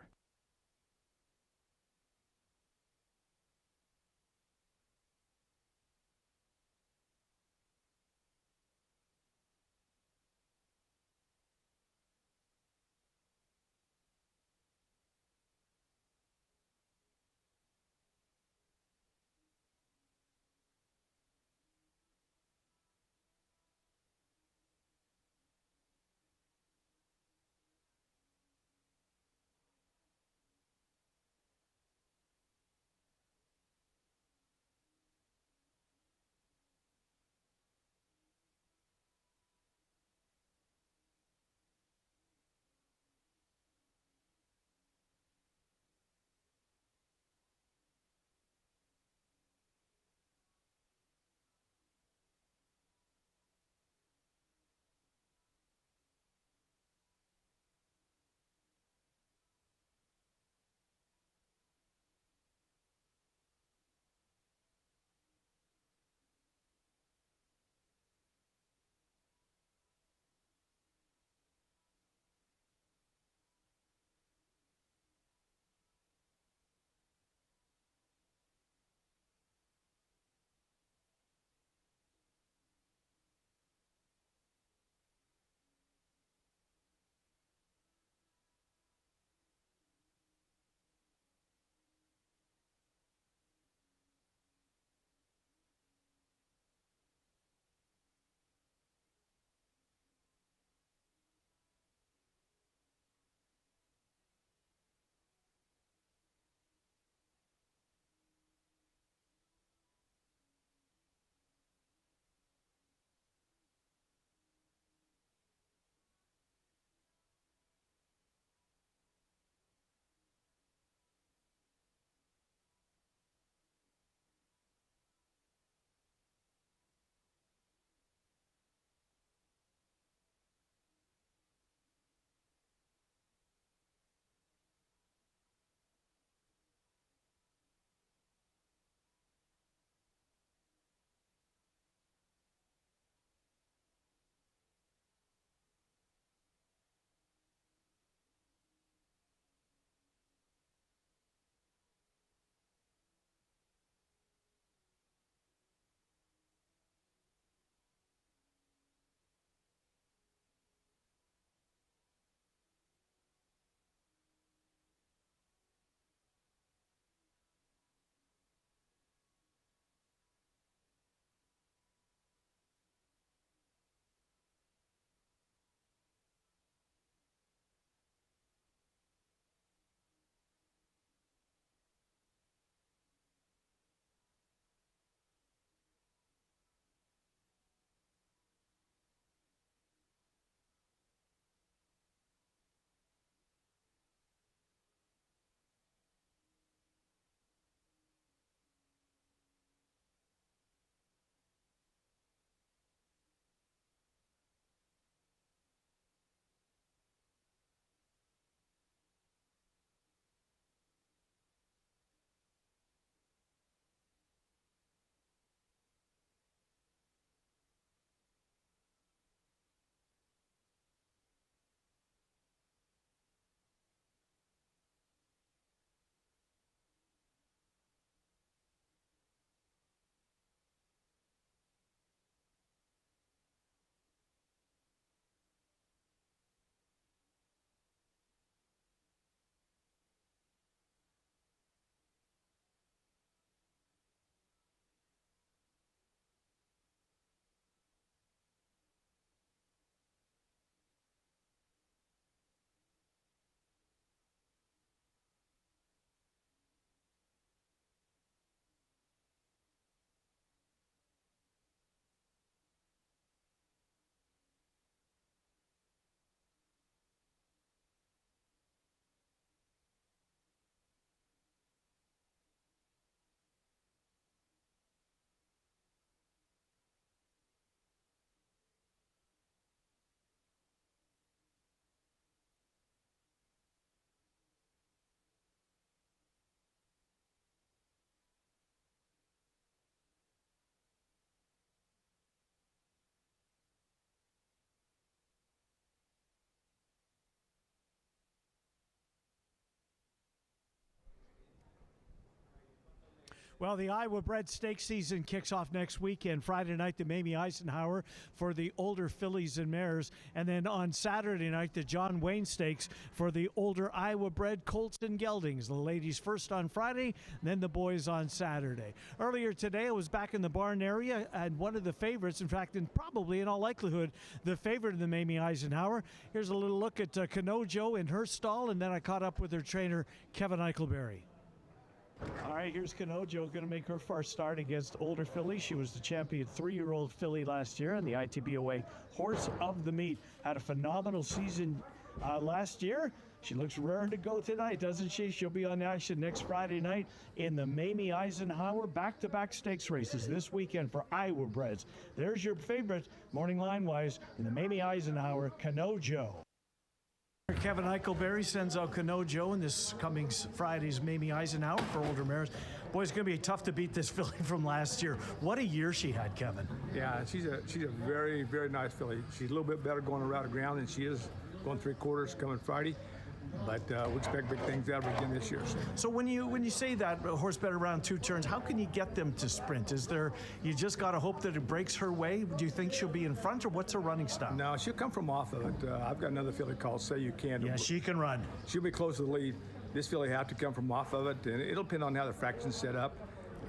Well, the Iowa bred stakes season kicks off next weekend. Friday night, the Mamie Eisenhower for the older fillies and mares. And then on Saturday night, the John Wayne Stakes for the older Iowa bred colts and geldings. The ladies first on Friday, then the boys on Saturday. Earlier today, I was back in the barn area, and one of the favorites, in fact, and probably in all likelihood, the favorite of the Mamie Eisenhower. Here's a little look at Canojo in her stall, and then I caught up with her trainer, Kevin Eichelberry. All right, here's Canojo going to make her first start against older filly. She was the champion 3-year-old filly last year and the ITBOA Horse of the Meet. Had a phenomenal season last year. She looks raring to go tonight, doesn't she? She'll be on action next Friday night in the Mamie Eisenhower back-to-back stakes races this weekend for Iowa breds. There's your favorite morning line-wise in the Mamie Eisenhower, Canojo. Kevin Eichelberry sends out Canojo in this coming Friday's Mamie Eisenhower for older mares. Boy, it's going to be tough to beat this filly from last year. What a year she had, Kevin. Yeah, she's a very, very nice filly. She's a little bit better going around the ground than she is going 3/4 coming Friday. But we expect big things out of her again this year. So when you say that a horse better around 2 turns, how can you get them to sprint? Is there, you just got to hope that it breaks her way? Do you think she'll be in front, or what's her running style? No, she'll come from off of it. I've got another filly called Say You Can. Yeah, she can run. She'll be close to the lead. This filly have to come from off of it, and it'll depend on how the fraction's set up.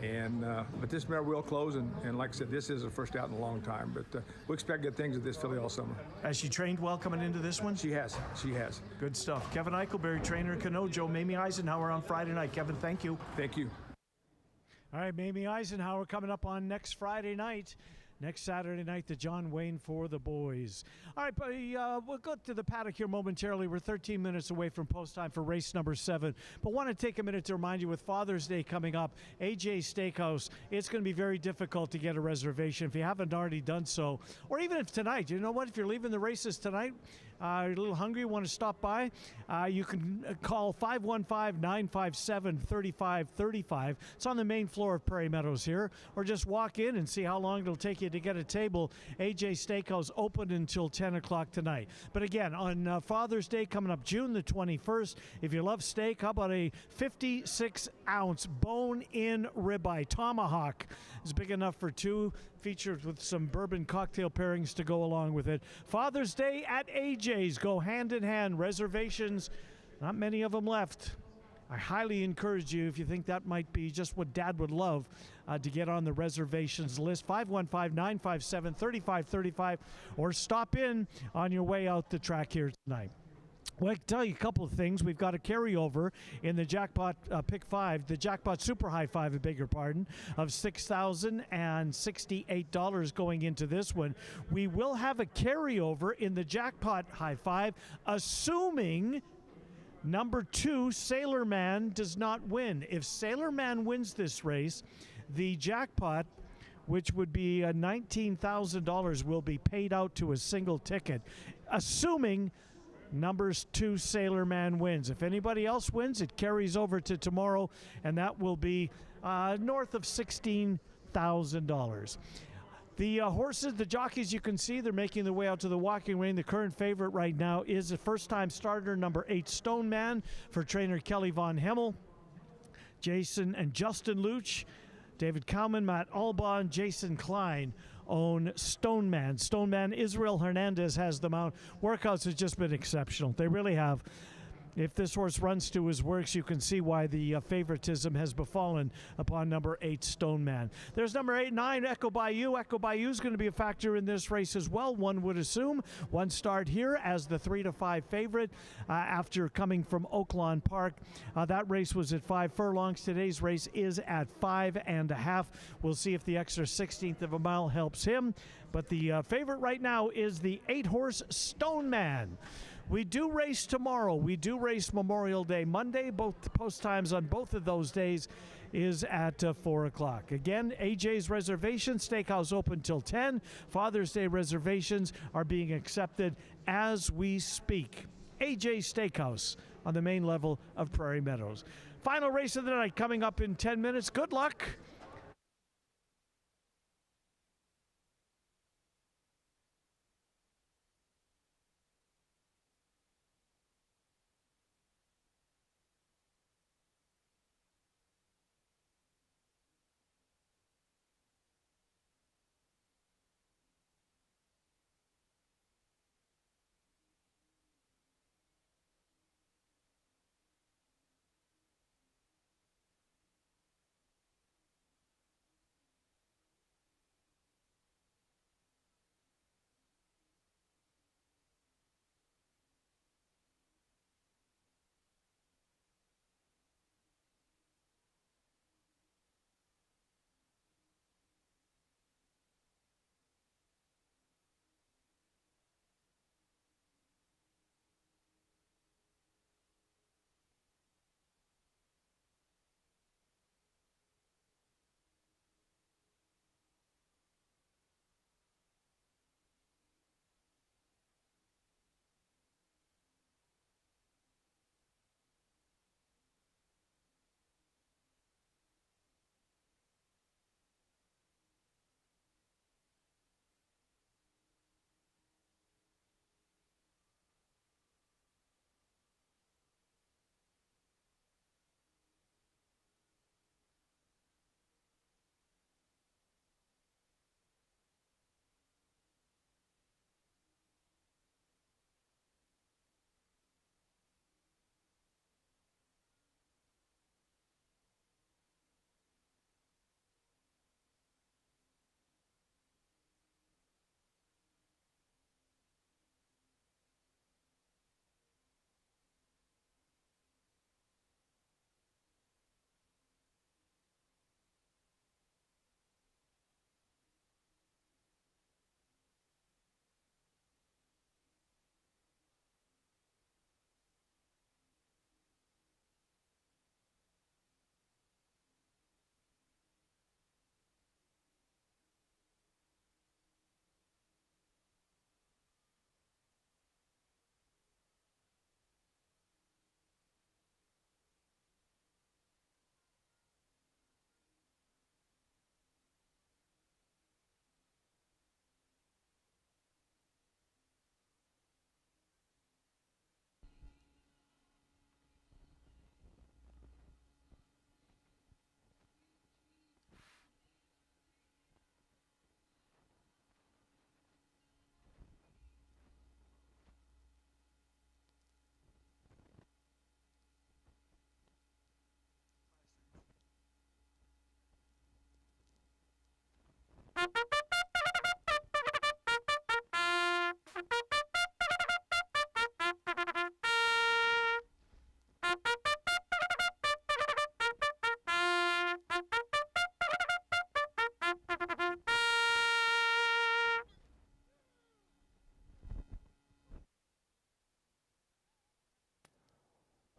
And but this mare will close, and like I said, this is her first out in a long time. But we expect good things with this filly all summer. Has she trained well coming into this one? She has. She has. Good stuff. Kevin Eichelberry, trainer, Canojo, Mamie Eisenhower on Friday night. Kevin, thank you. Thank you. All right, Mamie Eisenhower coming up on next Friday night. Next Saturday night, the John Wayne for the boys. All right, buddy, we'll go to the paddock here momentarily. We're 13 minutes away from post time for race number 7. But want to take a minute to remind you, with Father's Day coming up, AJ Steakhouse, it's going to be very difficult to get a reservation if you haven't already done so. Or even if tonight, you know what, if you're leaving the races tonight, you're a little hungry, want to stop by, you can call 515-957-3535. It's on the main floor of Prairie Meadows here. Or just walk in and see how long it'll take you to get a table. AJ Steakhouse open until 10 o'clock tonight. But again, on Father's Day coming up June the 21st, if you love steak, how about a 56-ounce bone-in ribeye tomahawk? It's big enough for 2, featured with some bourbon cocktail pairings to go along with it. Father's Day at AJ's. Go hand in hand. Reservations, not many of them left. I highly encourage you, if you think that might be just what Dad would love, to get on the reservations list. 515-957-3535, or stop in on your way out the track here tonight. Well, I can tell you a couple of things. We've got a carryover in the jackpot pick 5, the jackpot super high 5, I beg your pardon, of $6,068 going into this one. We will have a carryover in the jackpot high 5, assuming number 2, Sailor Man, does not win. If Sailor Man wins this race, the jackpot, which would be $19,000, will be paid out to a single ticket, assuming numbers 2 Sailor Man wins. If anybody else wins, it carries over to tomorrow, and that will be north of $16,000. The horses, the jockeys, you can see, they're making their way out to the walking ring. The current favorite right now is a first-time starter, number 8 Stone Man, for trainer Kelly Von Hemmel. Jason and Justin Luch, David Cowman, Matt Alban, Jason Klein own Stone Man. Stone Man, Israel Hernandez has the mount. Workouts have just been exceptional. They really have. If this horse runs to his works, you can see why the favoritism has befallen upon number 8 Stone Man. There's number 9 Echo Bayou. Echo Bayou is going to be a factor in this race as well, one would assume. One start here as the 3-5 favorite after coming from Oaklawn Park. That race was at 5 furlongs. Today's race is at 5.5. We'll see if the extra 16th of a mile helps him. But the favorite right now is the 8-horse Stone Man. We do race tomorrow. We do race Memorial Day Monday. Both post times on both of those days is at 4 o'clock. Again, AJ's reservation, Steakhouse open till 10. Father's Day reservations are being accepted as we speak. AJ Steakhouse on the main level of Prairie Meadows. Final race of the night coming up in 10 minutes. Good luck.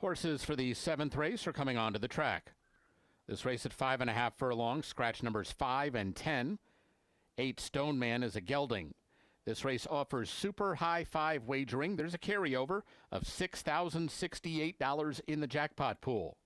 Horses for the 7th race are coming onto the track. This race at 5.5 furlongs, scratch numbers 5 and 10. 8 Stone Man is a gelding. This race offers super high five wagering. There's a carryover of $6,068 in the jackpot pool.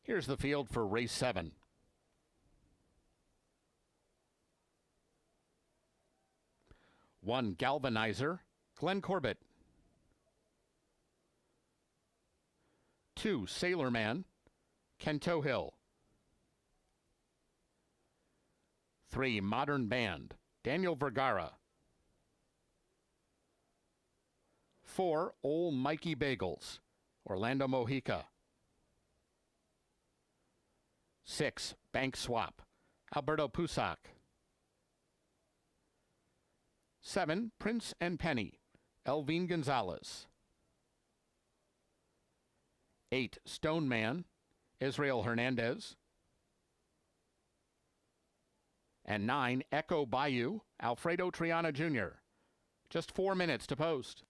Here's the field for race 7. One Galvanizer, Glenn Corbett. 2 Sailor Man, Ken Tohill. 3 Modern Band, Daniel Vergara. 4 Old Mikey Bagels, Orlando Mojica. 6 Bank Swap, Alberto Pusac. 7 Prince and Penny, Elvin Gonzalez. 8 Stone Man, Israel Hernandez. And 9 Echo Bayou, Alfredo Triana Jr. Just 4 minutes to post.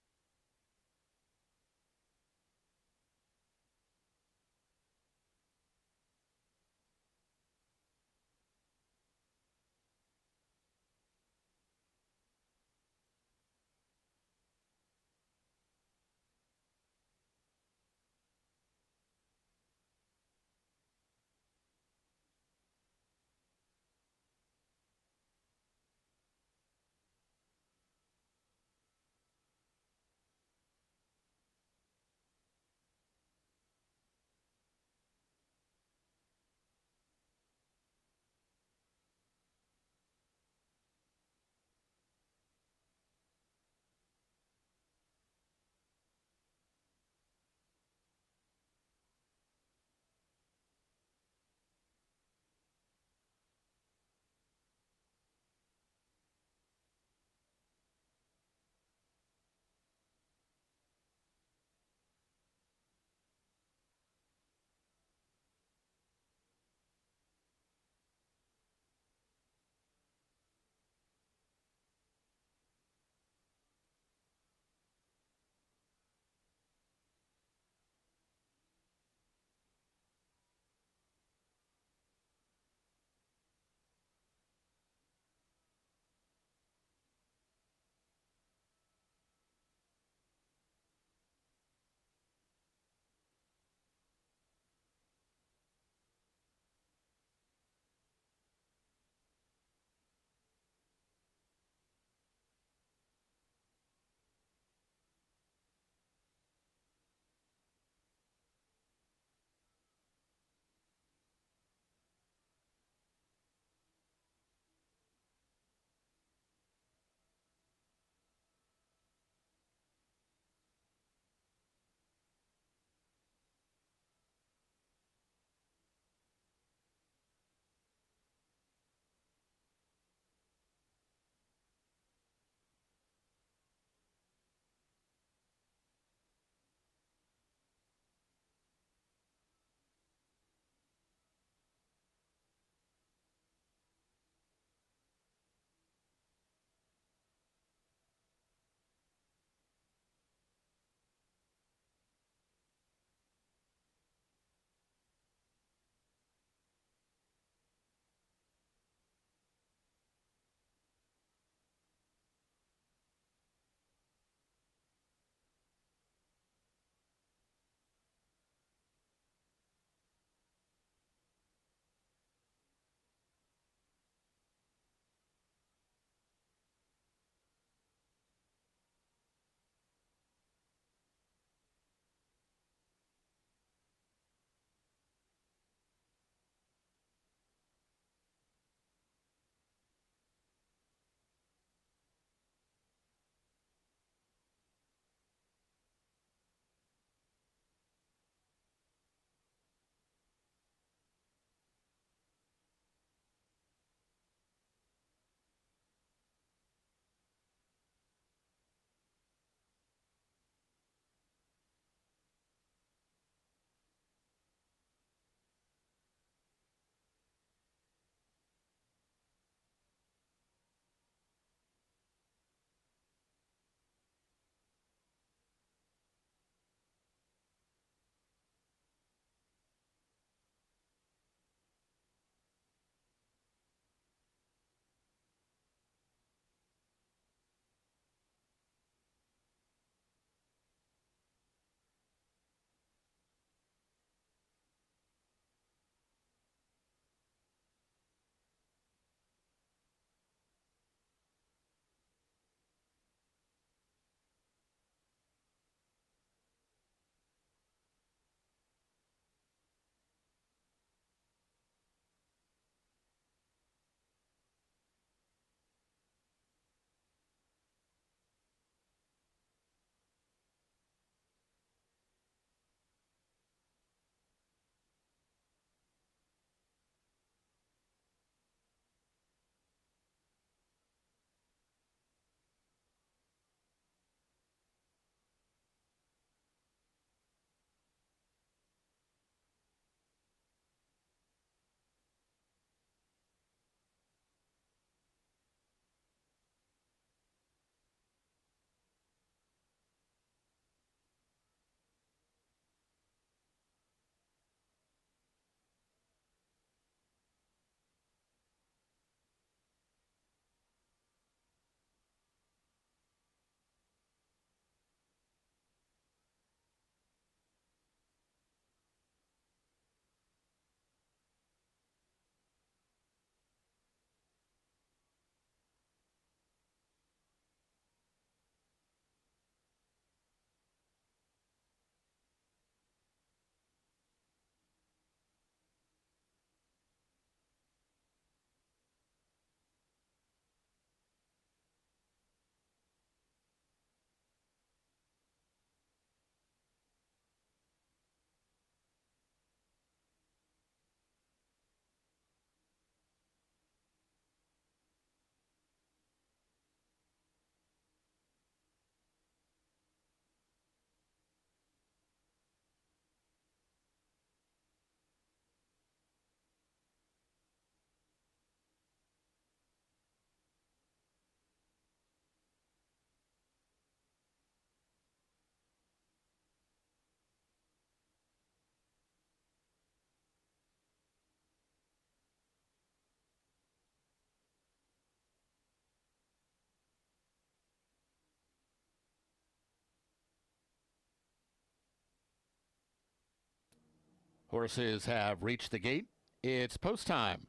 Horses have reached the gate. It's post time.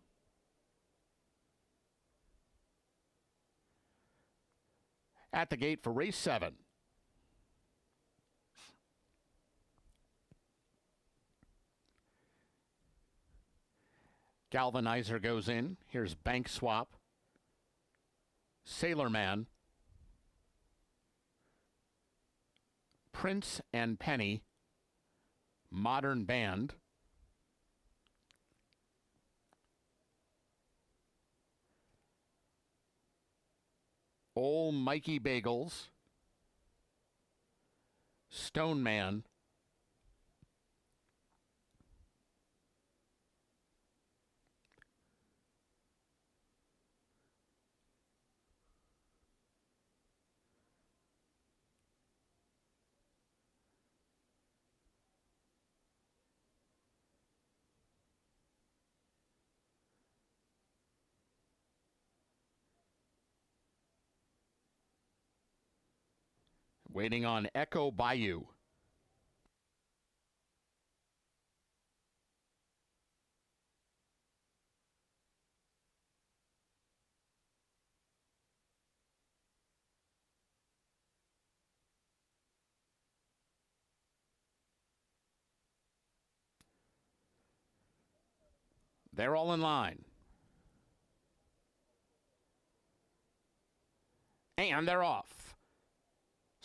At the gate for race 7. Galvanizer goes in. Here's Bank Swap. Sailor Man. Prince and Penny. Modern Band. Old Mikey Bagels. Stone Man. Waiting on Echo Bayou. They're all in line. And they're off.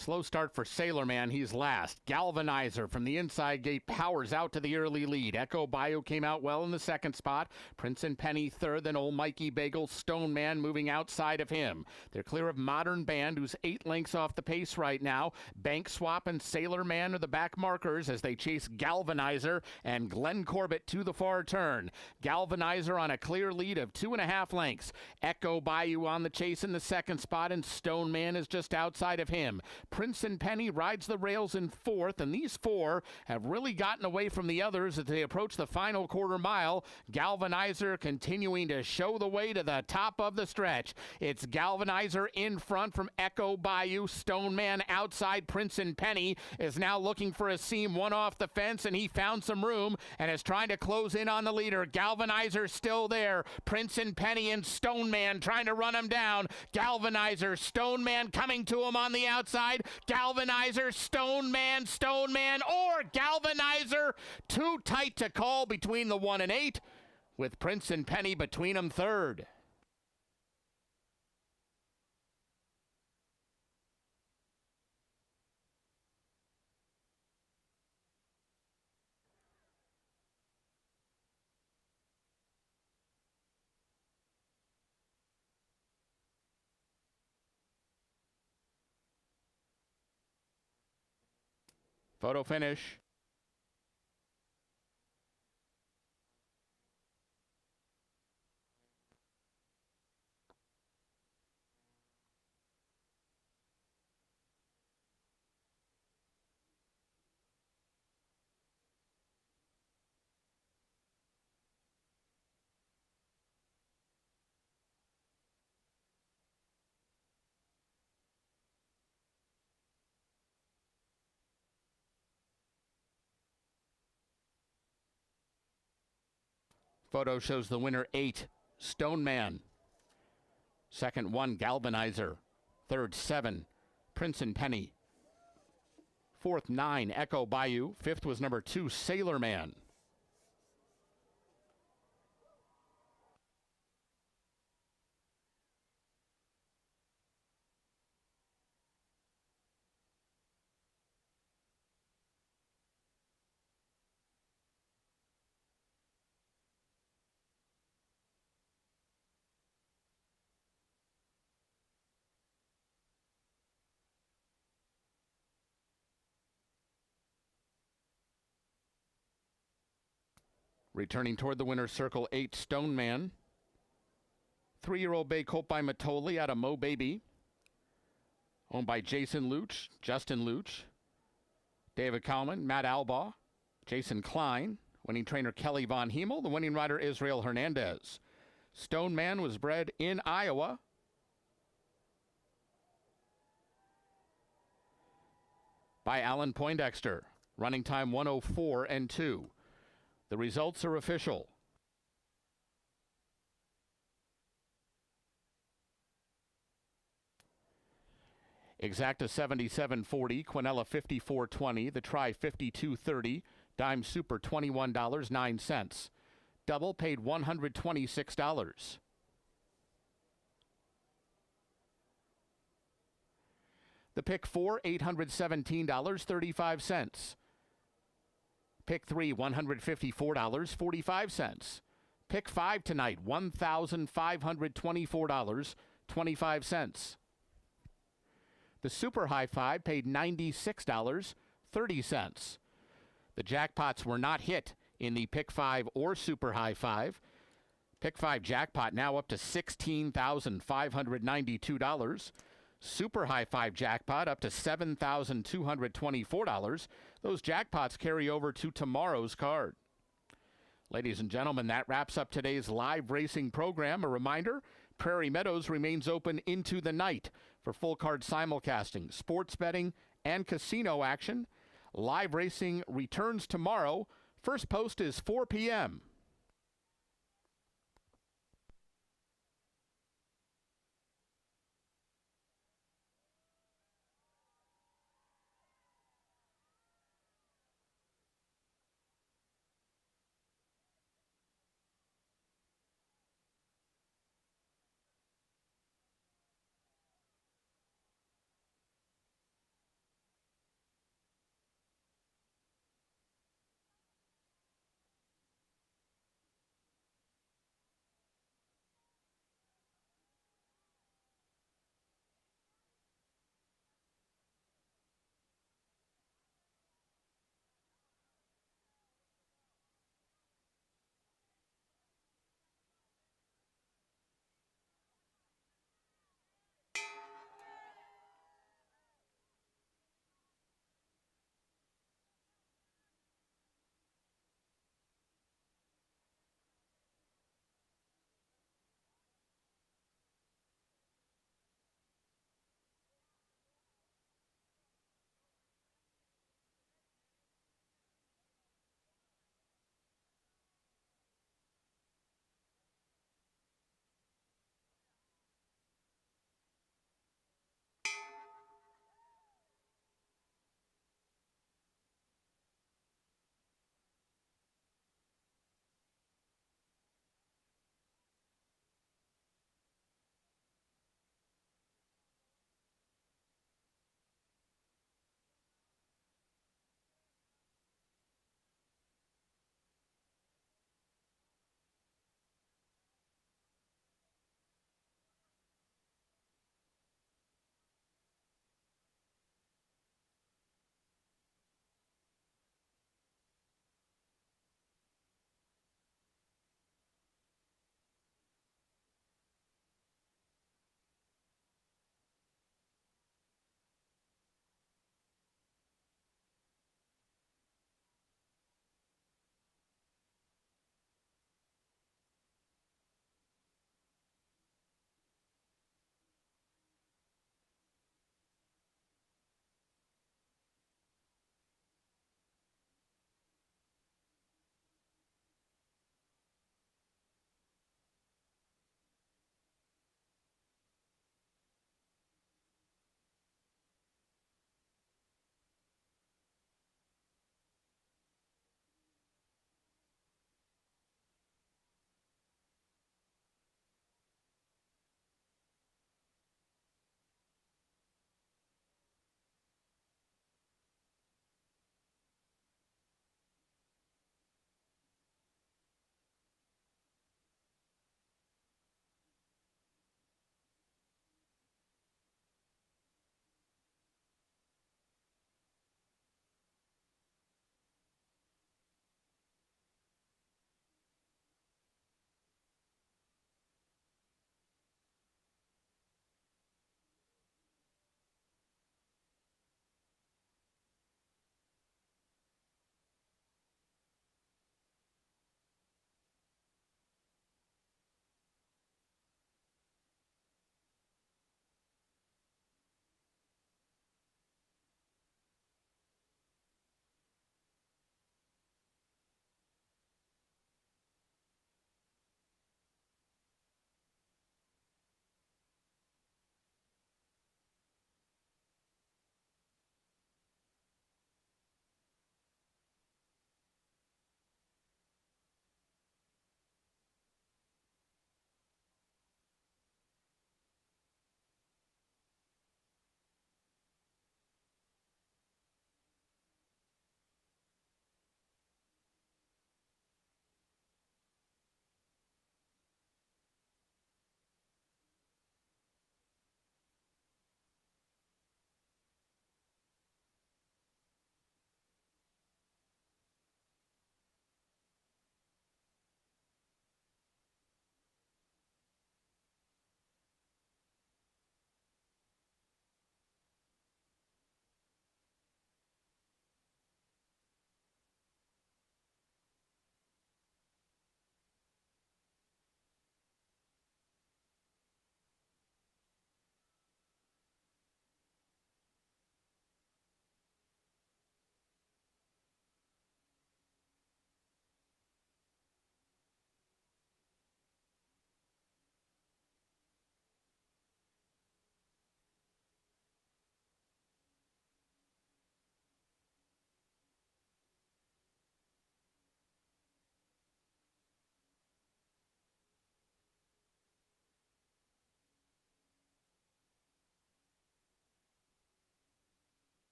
Slow start for Sailor Man. He's last. Galvanizer from the inside gate powers out to the early lead. Echo Bayou came out well in the second spot. Prince and Penny third. Then old Mikey Bagel, Stone Man moving outside of him. They're clear of Modern Band, who's 8 lengths off the pace right now. Bank Swap and Sailor Man are the back markers as they chase Galvanizer and Glenn Corbett to the far turn. Galvanizer on a clear lead of 2.5 lengths. Echo Bayou on the chase in the second spot, and Stone Man is just outside of him. Prince and Penny rides the rails in fourth, and these 4 have really gotten away from the others as they approach the final quarter mile. Galvanizer continuing to show the way to the top of the stretch. It's Galvanizer in front from Echo Bayou. Stone Man outside. Prince and Penny is now looking for a seam, one off the fence, and he found some room and is trying to close in on the leader. Galvanizer still there. Prince and Penny and Stone Man trying to run him down. Galvanizer, Stone Man coming to him on the outside. Galvanizer, Stone Man, or Galvanizer. Too tight to call between the 1 and 8, with Prince and Penny between them third. Photo finish. Photo shows the winner 8, Stone Man. Second 1, Galvanizer. Third 7, Prince and Penny. Fourth 9, Echo Bayou. Fifth was number 2, Sailor Man. Returning toward the winner's circle, 8, Stone Man. 3-year-old bay colt by Matoli out of Mo Baby. Owned by Jason Luch, Justin Luch, David Kalman, Matt Albaugh, Jason Klein, winning trainer Kelly Von Hemel, the winning rider Israel Hernandez. Stone Man was bred in Iowa. By Alan Poindexter. Running time 1:04 and 2. The results are official. Exacta 77.40, Quinella 54.20, the Tri 52.30, Dime Super $21.09. Double paid $126. The pick 4, $817.35. Pick 3, $154.45. Pick 5 tonight, $1,524.25. The Super High Five paid $96.30. The jackpots were not hit in the Pick 5 or Super High Five. Pick 5 jackpot now up to $16,592. Super High Five jackpot up to $7,224. Those jackpots carry over to tomorrow's card. Ladies and gentlemen, that wraps up today's live racing program. A reminder, Prairie Meadows remains open into the night for full card simulcasting, sports betting, and casino action. Live racing returns tomorrow. First post is 4 p.m.